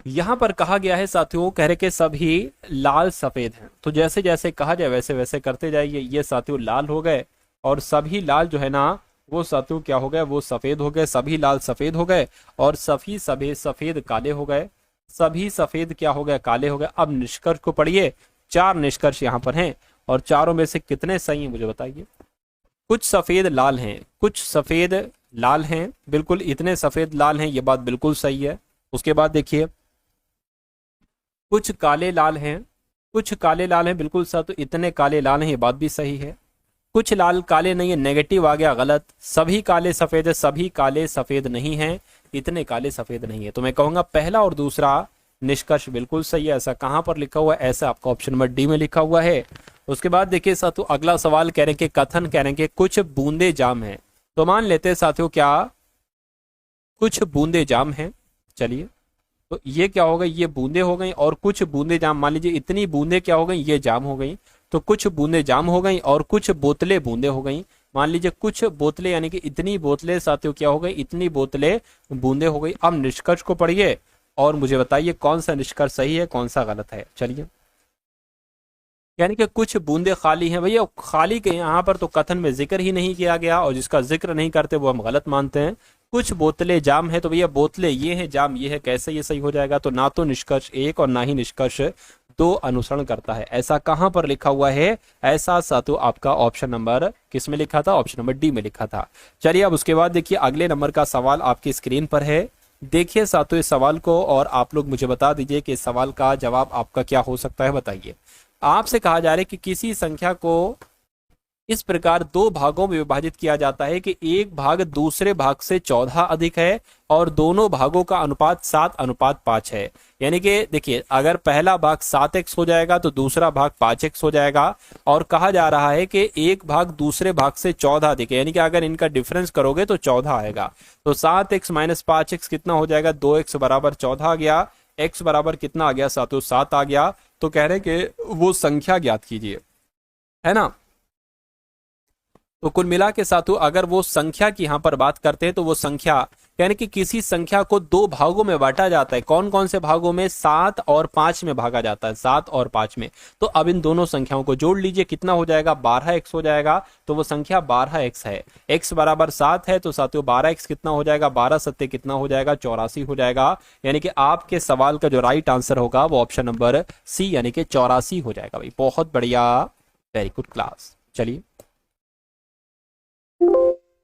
यहां पर कहा गया है साथियों, कह रहे कि सभी लाल सफेद हैं, तो जैसे जैसे कहा जाए वैसे वैसे करते जाइए। ये साथियों लाल हो गए और सभी लाल जो है ना वो साथियों क्या हो गए, वो सफेद हो गए, सभी लाल सफेद हो गए, और सभी सफेद सफेद काले हो गए, सभी सफेद क्या हो गए, काले हो गए। अब निष्कर्ष को पढ़िए, 4 निष्कर्ष यहाँ पर हैं, और चारों में से कितने सही हैं मुझे बताइए। कुछ सफेद लाल हैं, कुछ सफेद लाल हैं, बिल्कुल इतने सफेद लाल हैं, ये बात बिल्कुल सही है। उसके बाद देखिए कुछ काले लाल हैं, कुछ काले लाल हैं, बिल्कुल साथियों, इतने काले लाल हैं, ये बात भी सही है। कुछ लाल काले नहीं है, नेगेटिव आ गया, गलत। सभी काले सफेद है, सभी काले सफेद नहीं है, इतने काले सफेद नहीं है। तो मैं कहूंगा पहला और दूसरा निष्कर्ष बिल्कुल सही है। ऐसा कहां पर लिखा हुआ है? ऐसा आपका ऑप्शन नंबर डी में लिखा हुआ है। उसके बाद देखिए साथियों, अगला सवाल कह रहे हैं कि कथन कह रहे हैं कि कुछ बूंदे जाम है। तो मान लेते हैं साथियों, क्या कुछ बूंदे जाम है? चलिए, तो ये क्या हो गई? ये बूंदे हो गई, और कुछ बूंदे जाम, मान लीजिए इतनी बूंदे क्या हो गई? ये जाम हो गई। तो कुछ बूंदे जाम हो गई और कुछ बोतलें बूंदे हो गई। मान लीजिए कुछ बोतलें, यानी कि इतनी बोतलें साथियों क्या हो गई? इतनी बोतलें बूंदे हो गई। अब निष्कर्ष को पढ़िए और मुझे बताइए कौन सा निष्कर्ष सही है, कौन सा गलत है। चलिए, यानी कि कुछ बूंदे खाली हैं। भैया खाली के यहाँ पर तो कथन में जिक्र ही नहीं किया गया, और जिसका जिक्र नहीं करते वो हम गलत मानते हैं। कुछ बोतलें जाम है, तो भैया बोतलें ये है, जाम ये है, कैसे ये सही हो जाएगा? तो ना तो निष्कर्ष एक और ना ही निष्कर्ष दो अनुसरण करता है। ऐसा कहां पर लिखा हुआ है? ऐसा सातों आपका ऑप्शन नंबर किस में लिखा था? ऑप्शन नंबर डी में लिखा था। चलिए, अब उसके बाद देखिए अगले नंबर का सवाल आपकी स्क्रीन पर है। देखिए सातों इस सवाल को, और आप लोग मुझे बता दीजिए कि इस सवाल का जवाब आपका क्या हो सकता है, बताइए। आपसे कहा जा रहा है कि किसी संख्या को इस प्रकार दो भागों में विभाजित किया जाता है कि एक भाग दूसरे भाग से 14 अधिक है और दोनों भागों का अनुपात 7:5 है। यानी कि देखिए, अगर पहला भाग 7x हो जाएगा तो दूसरा भाग 5x हो जाएगा, और कहा जा रहा है कि एक भाग दूसरे भाग से 14 अधिक है, यानी कि अगर इनका डिफरेंस करोगे तो 14 आएगा। तो 7x - 5x कितना हो जाएगा? 2x बराबर 14 आ गया। x बराबर कितना आ गया साथियों? 7 आ गया। तो कह रहे कि वो संख्या ज्ञात कीजिए, है ना। तो कुल मिला के साथियों, अगर वो संख्या की यहां पर बात करते हैं तो वो संख्या, यानी कि किसी संख्या को दो भागों में बांटा जाता है। कौन कौन से भागों में? 7 और 5 में भागा जाता है, 7 और 5 में। तो अब इन दोनों संख्याओं को जोड़ लीजिए, कितना हो जाएगा? 12x हो जाएगा। तो वो संख्या 12x है। x बराबर 7 है, तो साथियों 12x कितना हो जाएगा? 12 सत्ते कितना हो जाएगा? 84 हो जाएगा। यानी कि आपके सवाल का जो राइट आंसर होगा वो ऑप्शन नंबर सी, यानी कि 84 हो जाएगा। भाई बहुत बढ़िया, वेरी गुड क्लास। चलिए,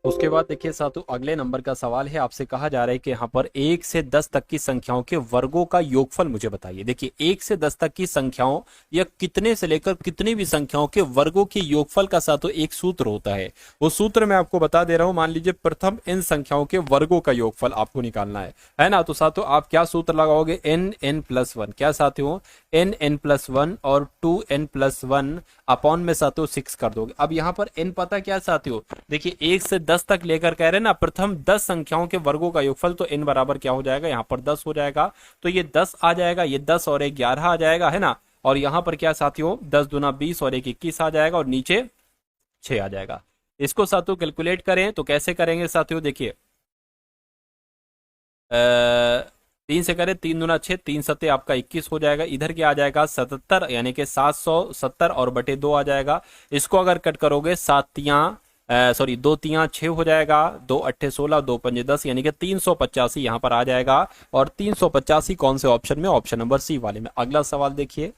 उसके बाद देखिए साथियों, अगले नंबर का सवाल है। आपसे कहा जा रहा है कि यहाँ पर 1 से 10 तक की संख्याओं के वर्गों का योगफल मुझे बताइए। देखिए, 1 से 10 तक की संख्याओं या कितने से लेकर कितनी भी संख्याओं के वर्गों के योगफल का साथियों एक सूत्र होता है। वो सूत्र मैं आपको बता दे रहा हूं। मान लीजिए प्रथम इन संख्याओं के वर्गों का योगफल आपको निकालना है ना। तो साथियों आप क्या सूत्र लगाओगे? n+1। क्या साथियों? n+1 और 2n+1 अपॉन में साथियों 6 कर दोगे। अब यहाँ पर n पता क्या साथियों? देखिए 1 से 10 तक लेकर कह रहे हैं ना, प्रथम 10 संख्याओं के वर्गों का योगफल, तो n बराबर क्या हो जाएगा? यहाँ पर 10 हो जाएगा। तो ये 10 आ जाएगा, ये 10 और 1 11 आ जाएगा, है ना। और यहाँ पर क्या साथियों? 10 दूना 20 और 1 21 आ जाएगा, और नीचे 6 आ जाएगा। इसको साथियों कैलकुलेट करें तो कैसे करेंगे साथियों? देखिए 3 से करें, 3 दूना 6, 3 सत्ते आपका 21 हो जाएगा। इधर क्या आ जाएगा? 77, यानी कि 770 और बटे 2 आ जाएगा। इसको अगर कट करोगे, 2 तियां 6 हो जाएगा, 2 अट्ठे 16, 2 पंजे 10, यानी कि 385 यहाँ पर आ जाएगा। और 385 कौन से ऑप्शन में? ऑप्शन नंबर सी वाले में। अगला सवाल देखिए,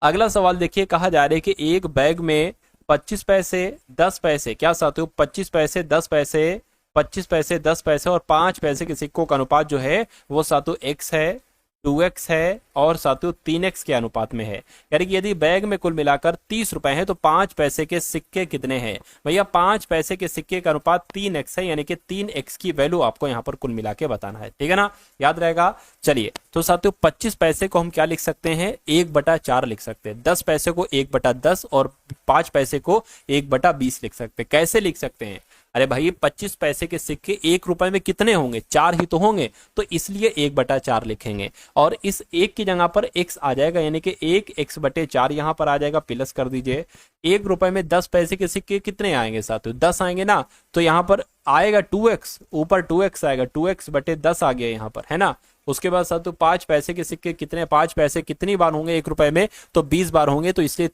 अगला सवाल देखिए, कहा जा रहा है कि एक बैग में 25 पैसे, 10 पैसे, क्या साथियों? 25 पैसे, 10 पैसे, 25 पैसे, 10 पैसे और 5 पैसे के सिक्कों का अनुपात जो है वो साथियों x है, 2x है और साथियों 3x के अनुपात में है। यानी कि यदि बैग में कुल मिलाकर 30 रुपए हैं तो 5 पैसे के सिक्के कितने हैं? भैया 5 पैसे के सिक्के का अनुपात 3x है, यानी कि 3x की वैल्यू आपको यहाँ पर कुल मिला के बताना है, ठीक है ना, याद रहेगा। चलिए, तो साथियों 25 पैसे को हम क्या लिख सकते हैं? 1/4 लिख सकते हैं। 10 पैसे को 1/10 और 5 पैसे को 1/20 लिख सकते हैं। कैसे लिख सकते हैं? अरे भाई 25 पैसे के सिक्के 1 रुपए में कितने होंगे? 4 ही तो होंगे, तो इसलिए 1/4 लिखेंगे। और इस 1 की जगह पर x आ जाएगा, यानी कि 1x/4 यहाँ पर आ जाएगा, प्लस कर दीजिए। 1 रुपए में 10 पैसे के सिक्के कितने आएंगे साथियों? 10 आएंगे ना, तो यहाँ पर आएगा 2x, ऊपर 2x आएगा, 2x/10 आ गया यहाँ पर, है ना। उसके बाद साथियों 5 पैसे के सिक्के कितने? 5 पैसे कितनी बार होंगे 1 रुपए में? तो 20 बार होंगे, तो इसलिए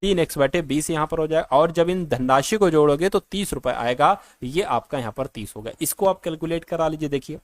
3x/20 यहाँ पर हो जाएगा। और जब इन धनराशि को जोड़ोगे तो 30 रुपए आएगा, ये आपका यहाँ पर 30 होगा। इसको आप कैलकुलेट करा लीजिए। देखिए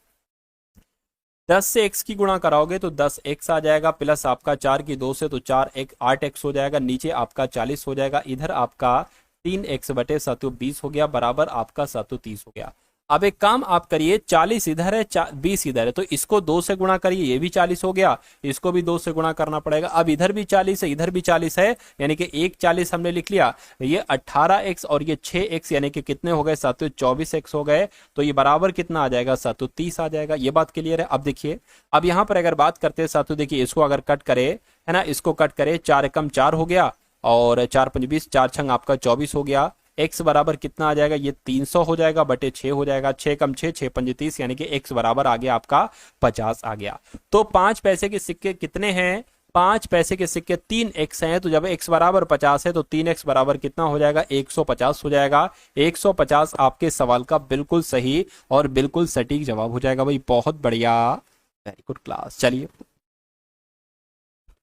10 से x की गुणा कराओगे तो 10x आ जाएगा, प्लस आपका 4 की 2 से तो 8x हो जाएगा, नीचे आपका 40 हो जाएगा, इधर आपका 3x/20 हो गया, बराबर आपका 730 हो गया। अब एक काम आप करिए, 40 इधर है 20 इधर है, तो इसको 2 से गुणा करिए, ये भी 40 हो गया, इसको भी 2 से गुणा करना पड़ेगा। अब इधर भी 40 है, इधर भी 40 है, यानी कि एक 40 हमने लिख लिया। ये 18x और ये 6x यानी कि कितने हो गए साथियों, 24x हो गए। तो ये बराबर कितना आ जाएगा साथियों, 30 आ जाएगा। ये बात क्लियर है। अब देखिए, अब यहाँ पर अगर बात करते हैं साथियों, देखिए इसको अगर कट करे, है ना, इसको कट करे, 4 एकम 4 हो गया और 4 पंच 20, 4 छंग आपका 24 हो गया। x बराबर कितना आ जाएगा, ये 300 हो जाएगा बटे 6 हो जाएगा, 6 कम 6, 6 पंच 30, यानी कि x बराबर आ गया आपका 50 आ गया। तो 5 पैसे के सिक्के कितने हैं, 5 पैसे के सिक्के 3x हैं, तो जब x बराबर 50 है तो 3x बराबर कितना हो जाएगा, 150 हो जाएगा। 150 आपके सवाल का बिल्कुल सही और बिल्कुल सटीक जवाब हो जाएगा भाई, बहुत बढ़िया, वेरी गुड क्लास। चलिए,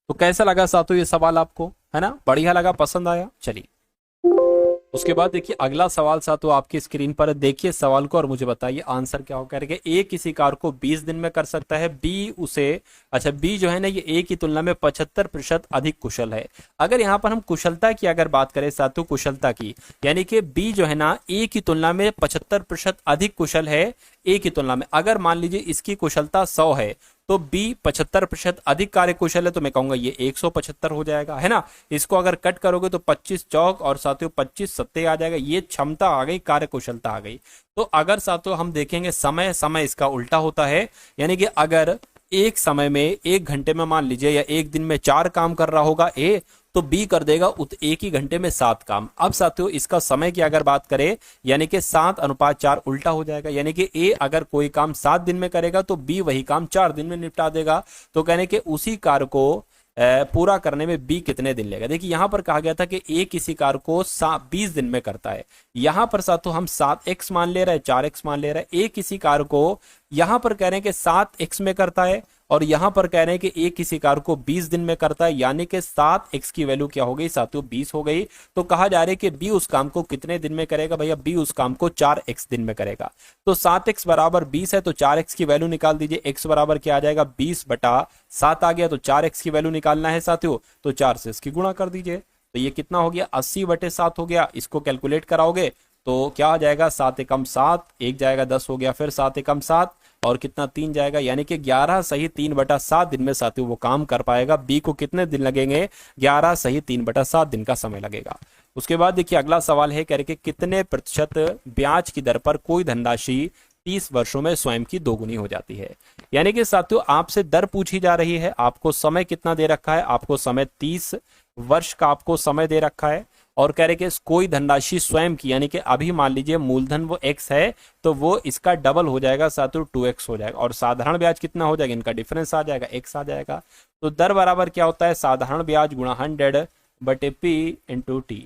तो कैसा लगा साथियों ये सवाल आपको, है ना, बढ़िया लगा, पसंद आया। चलिए, उसके बाद देखिए अगला सवाल साथियों आपकी स्क्रीन पर, देखिए सवाल को और मुझे बताइए आंसर क्या होगा। ए किसी कार्य को 20 दिन में कर सकता है, बी उसे, अच्छा बी जो है ना ये ए की तुलना में 75% अधिक कुशल है। अगर यहाँ पर हम कुशलता की अगर बात करें साथियों, कुशलता की, यानी कि बी जो है ना ए की तुलना में 75% अधिक कुशल है ए की तुलना में। अगर मान लीजिए इसकी कुशलता 100 है तो बी 75% अधिक कार्य कुशल है, तो मैं कहूंगा ये 175 हो जाएगा, है ना। इसको अगर कट करोगे तो 25 चौक और साथियों 25 सत्ते आ जाएगा, ये क्षमता आ गई, कार्य कुशलता आ गई। तो अगर साथियों हम देखेंगे समय, समय इसका उल्टा होता है, यानी कि अगर एक समय में, एक घंटे में मान लीजिए, या एक दिन में 4 काम कर रहा होगा ए, तो बी कर देगा एक ही घंटे में 7 काम। अब साथियों इसका समय की अगर बात करें, यानी कि 7:4 उल्टा हो जाएगा, यानी कि ए अगर कोई काम 7 दिन में करेगा तो बी वही काम 4 दिन में निपटा देगा। तो कहने के उसी कार्य को पूरा करने में बी कितने दिन लेगा। देखिए यहां पर कहा गया था कि ए किसी कार्य को 20 दिन में करता है, यहां पर साथियों हम 7x मान ले रहे हैं, 4x मान ले रहे हैं। ए किसी कार्य को यहां पर कह रहे हैं कि 7x में करता है, और यहां पर कह रहे हैं कि ए किसी कार्य को 20 दिन में करता है, यानी कि 7x की वैल्यू क्या हो गई साथियों, 20 हो गई। तो कहा जा रहा है कि बी उस काम को कितने दिन में करेगा, भैया बी उस काम को 4x दिन में करेगा। तो 7x बराबर 20 है, तो 4x की वैल्यू निकाल दीजिए। x बराबर क्या आ जाएगा, 20/7 आ गया। तो 4x की वैल्यू निकालना है साथियों, तो 4 से इसकी गुणा कर दीजिए, तो ये कितना हो गया, 80/7 हो गया। इसको कैलकुलेट कराओगे तो क्या आ जाएगा, 7 एकम 7, एक जाएगा 10 हो गया, फिर 7 एकम 7 और कितना 3 जाएगा, यानी कि 11 सही 3/7 दिन में साथियों वो काम कर पाएगा। बी को कितने दिन लगेंगे, 11 सही 3/7 दिन का समय लगेगा। उसके बाद देखिए अगला सवाल है, करके कितने प्रतिशत ब्याज की दर पर कोई धनराशि 30 वर्षों में स्वयं की दोगुनी हो जाती है। यानी कि साथियों आपसे दर पूछी जा रही है, आपको समय कितना दे रखा है, आपको समय 30 वर्ष का आपको समय दे रखा है, और कह रहे कि कोई धनराशि स्वयं की, यानी कि अभी मान लीजिए मूलधन वो x है तो वो इसका डबल हो जाएगा साथियों 2x हो जाएगा, और साधारण ब्याज कितना हो जाएगा, इनका डिफरेंस आ जाएगा x आ जाएगा। तो दर बराबर क्या होता है, साधारण ब्याज गुणा 100/p × t।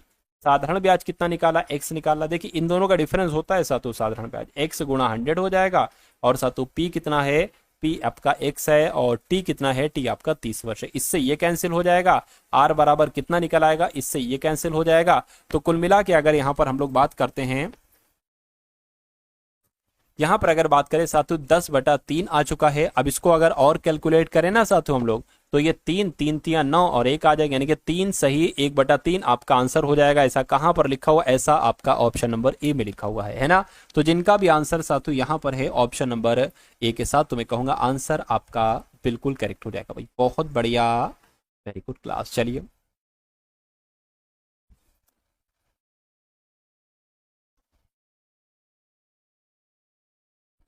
साधारण ब्याज कितना निकाला, x निकाला। देखिए इन दोनों का डिफरेंस होता है साथियों, साधारण ब्याज x गुणा 100 हो जाएगा, और साथियों p कितना है, p आपका x है, और t कितना है, t आपका 30 वर्ष है। इससे ये कैंसिल हो जाएगा, r बराबर कितना निकल आएगा, इससे ये कैंसिल हो जाएगा। तो कुल मिला के अगर यहां पर हम लोग बात करते हैं, यहां पर अगर बात करें साथियों 10/3 आ चुका है। अब इसको अगर और कैलकुलेट करें ना साथियों हम लोग, तो ये 3 3 3 9 और 1 आ जाएगा, यानी कि 3 सही 1/3 आपका आंसर हो जाएगा। ऐसा कहां पर लिखा हुआ, ऐसा आपका ऑप्शन नंबर ए में लिखा हुआ है ना। तो जिनका भी आंसर साथियों यहां पर है ऑप्शन नंबर ए के साथ, तो मैं कहूंगा आंसर आपका बिल्कुल करेक्ट हो जाएगा भाई, बहुत बढ़िया, वेरी गुड क्लास। चलिए,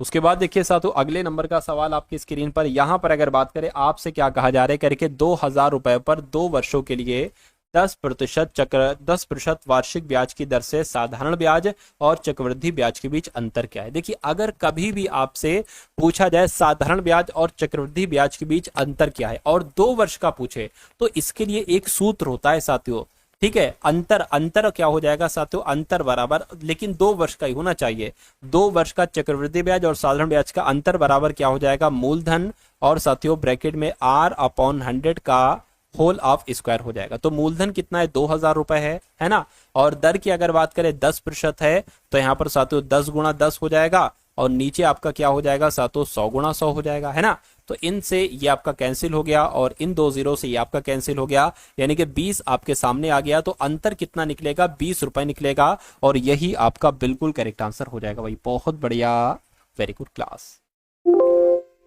उसके बाद देखिए साथियों अगले नंबर का सवाल आपकी स्क्रीन पर, यहां पर अगर बात करें आपसे क्या कहा जा रहा है, करके 2000 रुपए पर 2 वर्षों के लिए 10% वार्षिक ब्याज की दर से साधारण ब्याज और चक्रवृद्धि ब्याज के बीच अंतर क्या है। देखिए अगर कभी भी आपसे पूछा जाए साधारण ब्याज और चक्रवृद्धि ब्याज के बीच अंतर क्या है, और 2 वर्ष का पूछे, तो इसके लिए एक सूत्र होता है साथियों, ठीक है। अंतर क्या हो जाएगा साथियों, अंतर बराबर, लेकिन 2 वर्ष का ही होना चाहिए। 2 वर्ष का चक्रवृद्धि ब्याज और साधारण ब्याज का अंतर बराबर क्या हो जाएगा, मूलधन और साथियों ब्रैकेट में r/100 का होल ऑफ स्क्वायर हो जाएगा। तो मूलधन कितना है, 2000 रुपए है ना, और दर की अगर बात करें 10% है, तो यहाँ पर साथियों 10 × 10 हो जाएगा, और नीचे आपका क्या हो जाएगा साथियों 100 × 100 हो जाएगा, है ना। तो इनसे ये आपका कैंसिल हो गया और इन 2 जीरो से ये आपका कैंसिल हो गया, यानी कि 20 आपके सामने आ गया। तो अंतर कितना निकलेगा? 20 रुपए निकलेगा और यही आपका बिल्कुल करेक्ट आंसर हो जाएगा भाई। बहुत बढ़िया, वेरी गुड क्लास।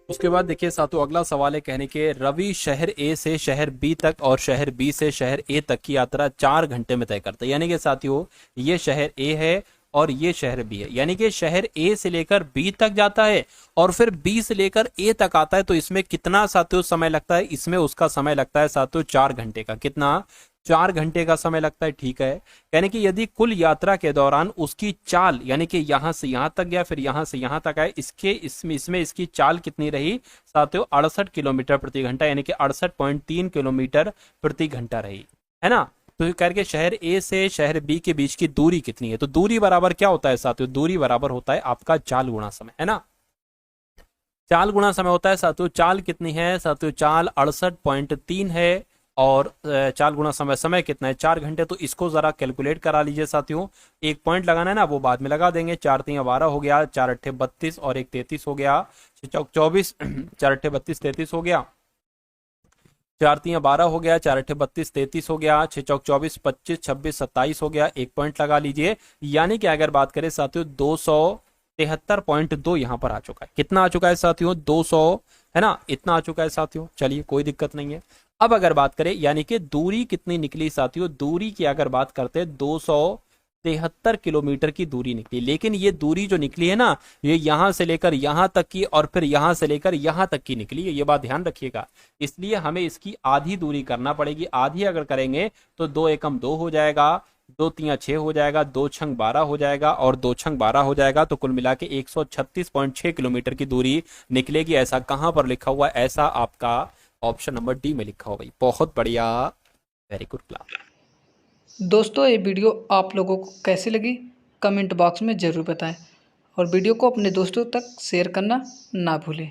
उसके बाद देखिए साथियों, अगला सवाल है कहने के रवि शहर ए से शहर बी तक और शहर बी से शहर ए तक की यात्रा 4 घंटे में तय करता है। यानी कि साथियों ये शहर ए है और ये शहर बी है, यानी कि शहर ए से लेकर बी तक जाता है और फिर बी से लेकर ए तक आता है। तो इसमें कितना साथियों समय लगता है? इसमें उसका समय लगता है साथियों 4 घंटे का। कितना? 4 घंटे का समय लगता है, ठीक है। यानी कि यदि कुल यात्रा के दौरान उसकी चाल, यानी कि यहां से यहां तक गया फिर यहां से यहां तक आए, इसमें इसकी चाल कितनी रही साथियों? 68 किलोमीटर प्रति घंटा, यानी कि 68.3 किलोमीटर प्रति घंटा रही, है ना। तो करके शहर ए से शहर बी के बीच की दूरी कितनी है? तो दूरी बराबर क्या होता है साथियों? दूरी बराबर होता है आपका चाल गुणा समय, है ना। चाल गुणा समय होता है साथियों। चाल कितनी है साथियों? चाल 68.3 है और चाल गुणा समय, समय कितना है? 4 घंटे। तो इसको जरा कैलकुलेट करा लीजिए साथियों। एक पॉइंट लगाना है ना, वो बाद में लगा देंगे। 4 3 12 हो गया, 4 8 32 और 1 33 हो गया, 6 चौक 24 4 8 32 33 हो गया, 4 3 12 हो गया, 4 8 32 33 हो गया, 6 चौक 24 25 26 27 हो गया। एक पॉइंट लगा लीजिए। यानी कि अगर बात करें साथियों 273.2 यहां पर आ चुका है। कितना आ चुका है साथियों? 200, है ना, इतना आ चुका है साथियों। चलिए कोई दिक्कत नहीं है। अब अगर बात करें यानी कि दूरी कितनी निकली साथियों, दूरी की अगर बात करते हैं 273 किलोमीटर की दूरी निकली। लेकिन ये दूरी जो निकली है ना, ये यहां से लेकर यहां तक की और फिर यहां से लेकर यहां तक की निकली है, ये बात ध्यान रखिएगा। इसलिए हमें इसकी आधी दूरी करना पड़ेगी। आधी अगर करेंगे तो 2 एकम 2 हो जाएगा, 2 तिया 6 हो जाएगा, 2 छंग 12 हो जाएगा और 2 छंग 12 हो जाएगा। तो कुल मिला के 136.6 किलोमीटर की दूरी निकलेगी। ऐसा कहां पर लिखा हुआ है? ऐसा आपका ऑप्शन नंबर डी में लिखा हुआ भाई। बहुत बढ़िया, वेरी गुड क्लास। दोस्तों ये वीडियो आप लोगों को कैसी लगी कमेंट बॉक्स में ज़रूर बताएं और वीडियो को अपने दोस्तों तक शेयर करना ना भूलें।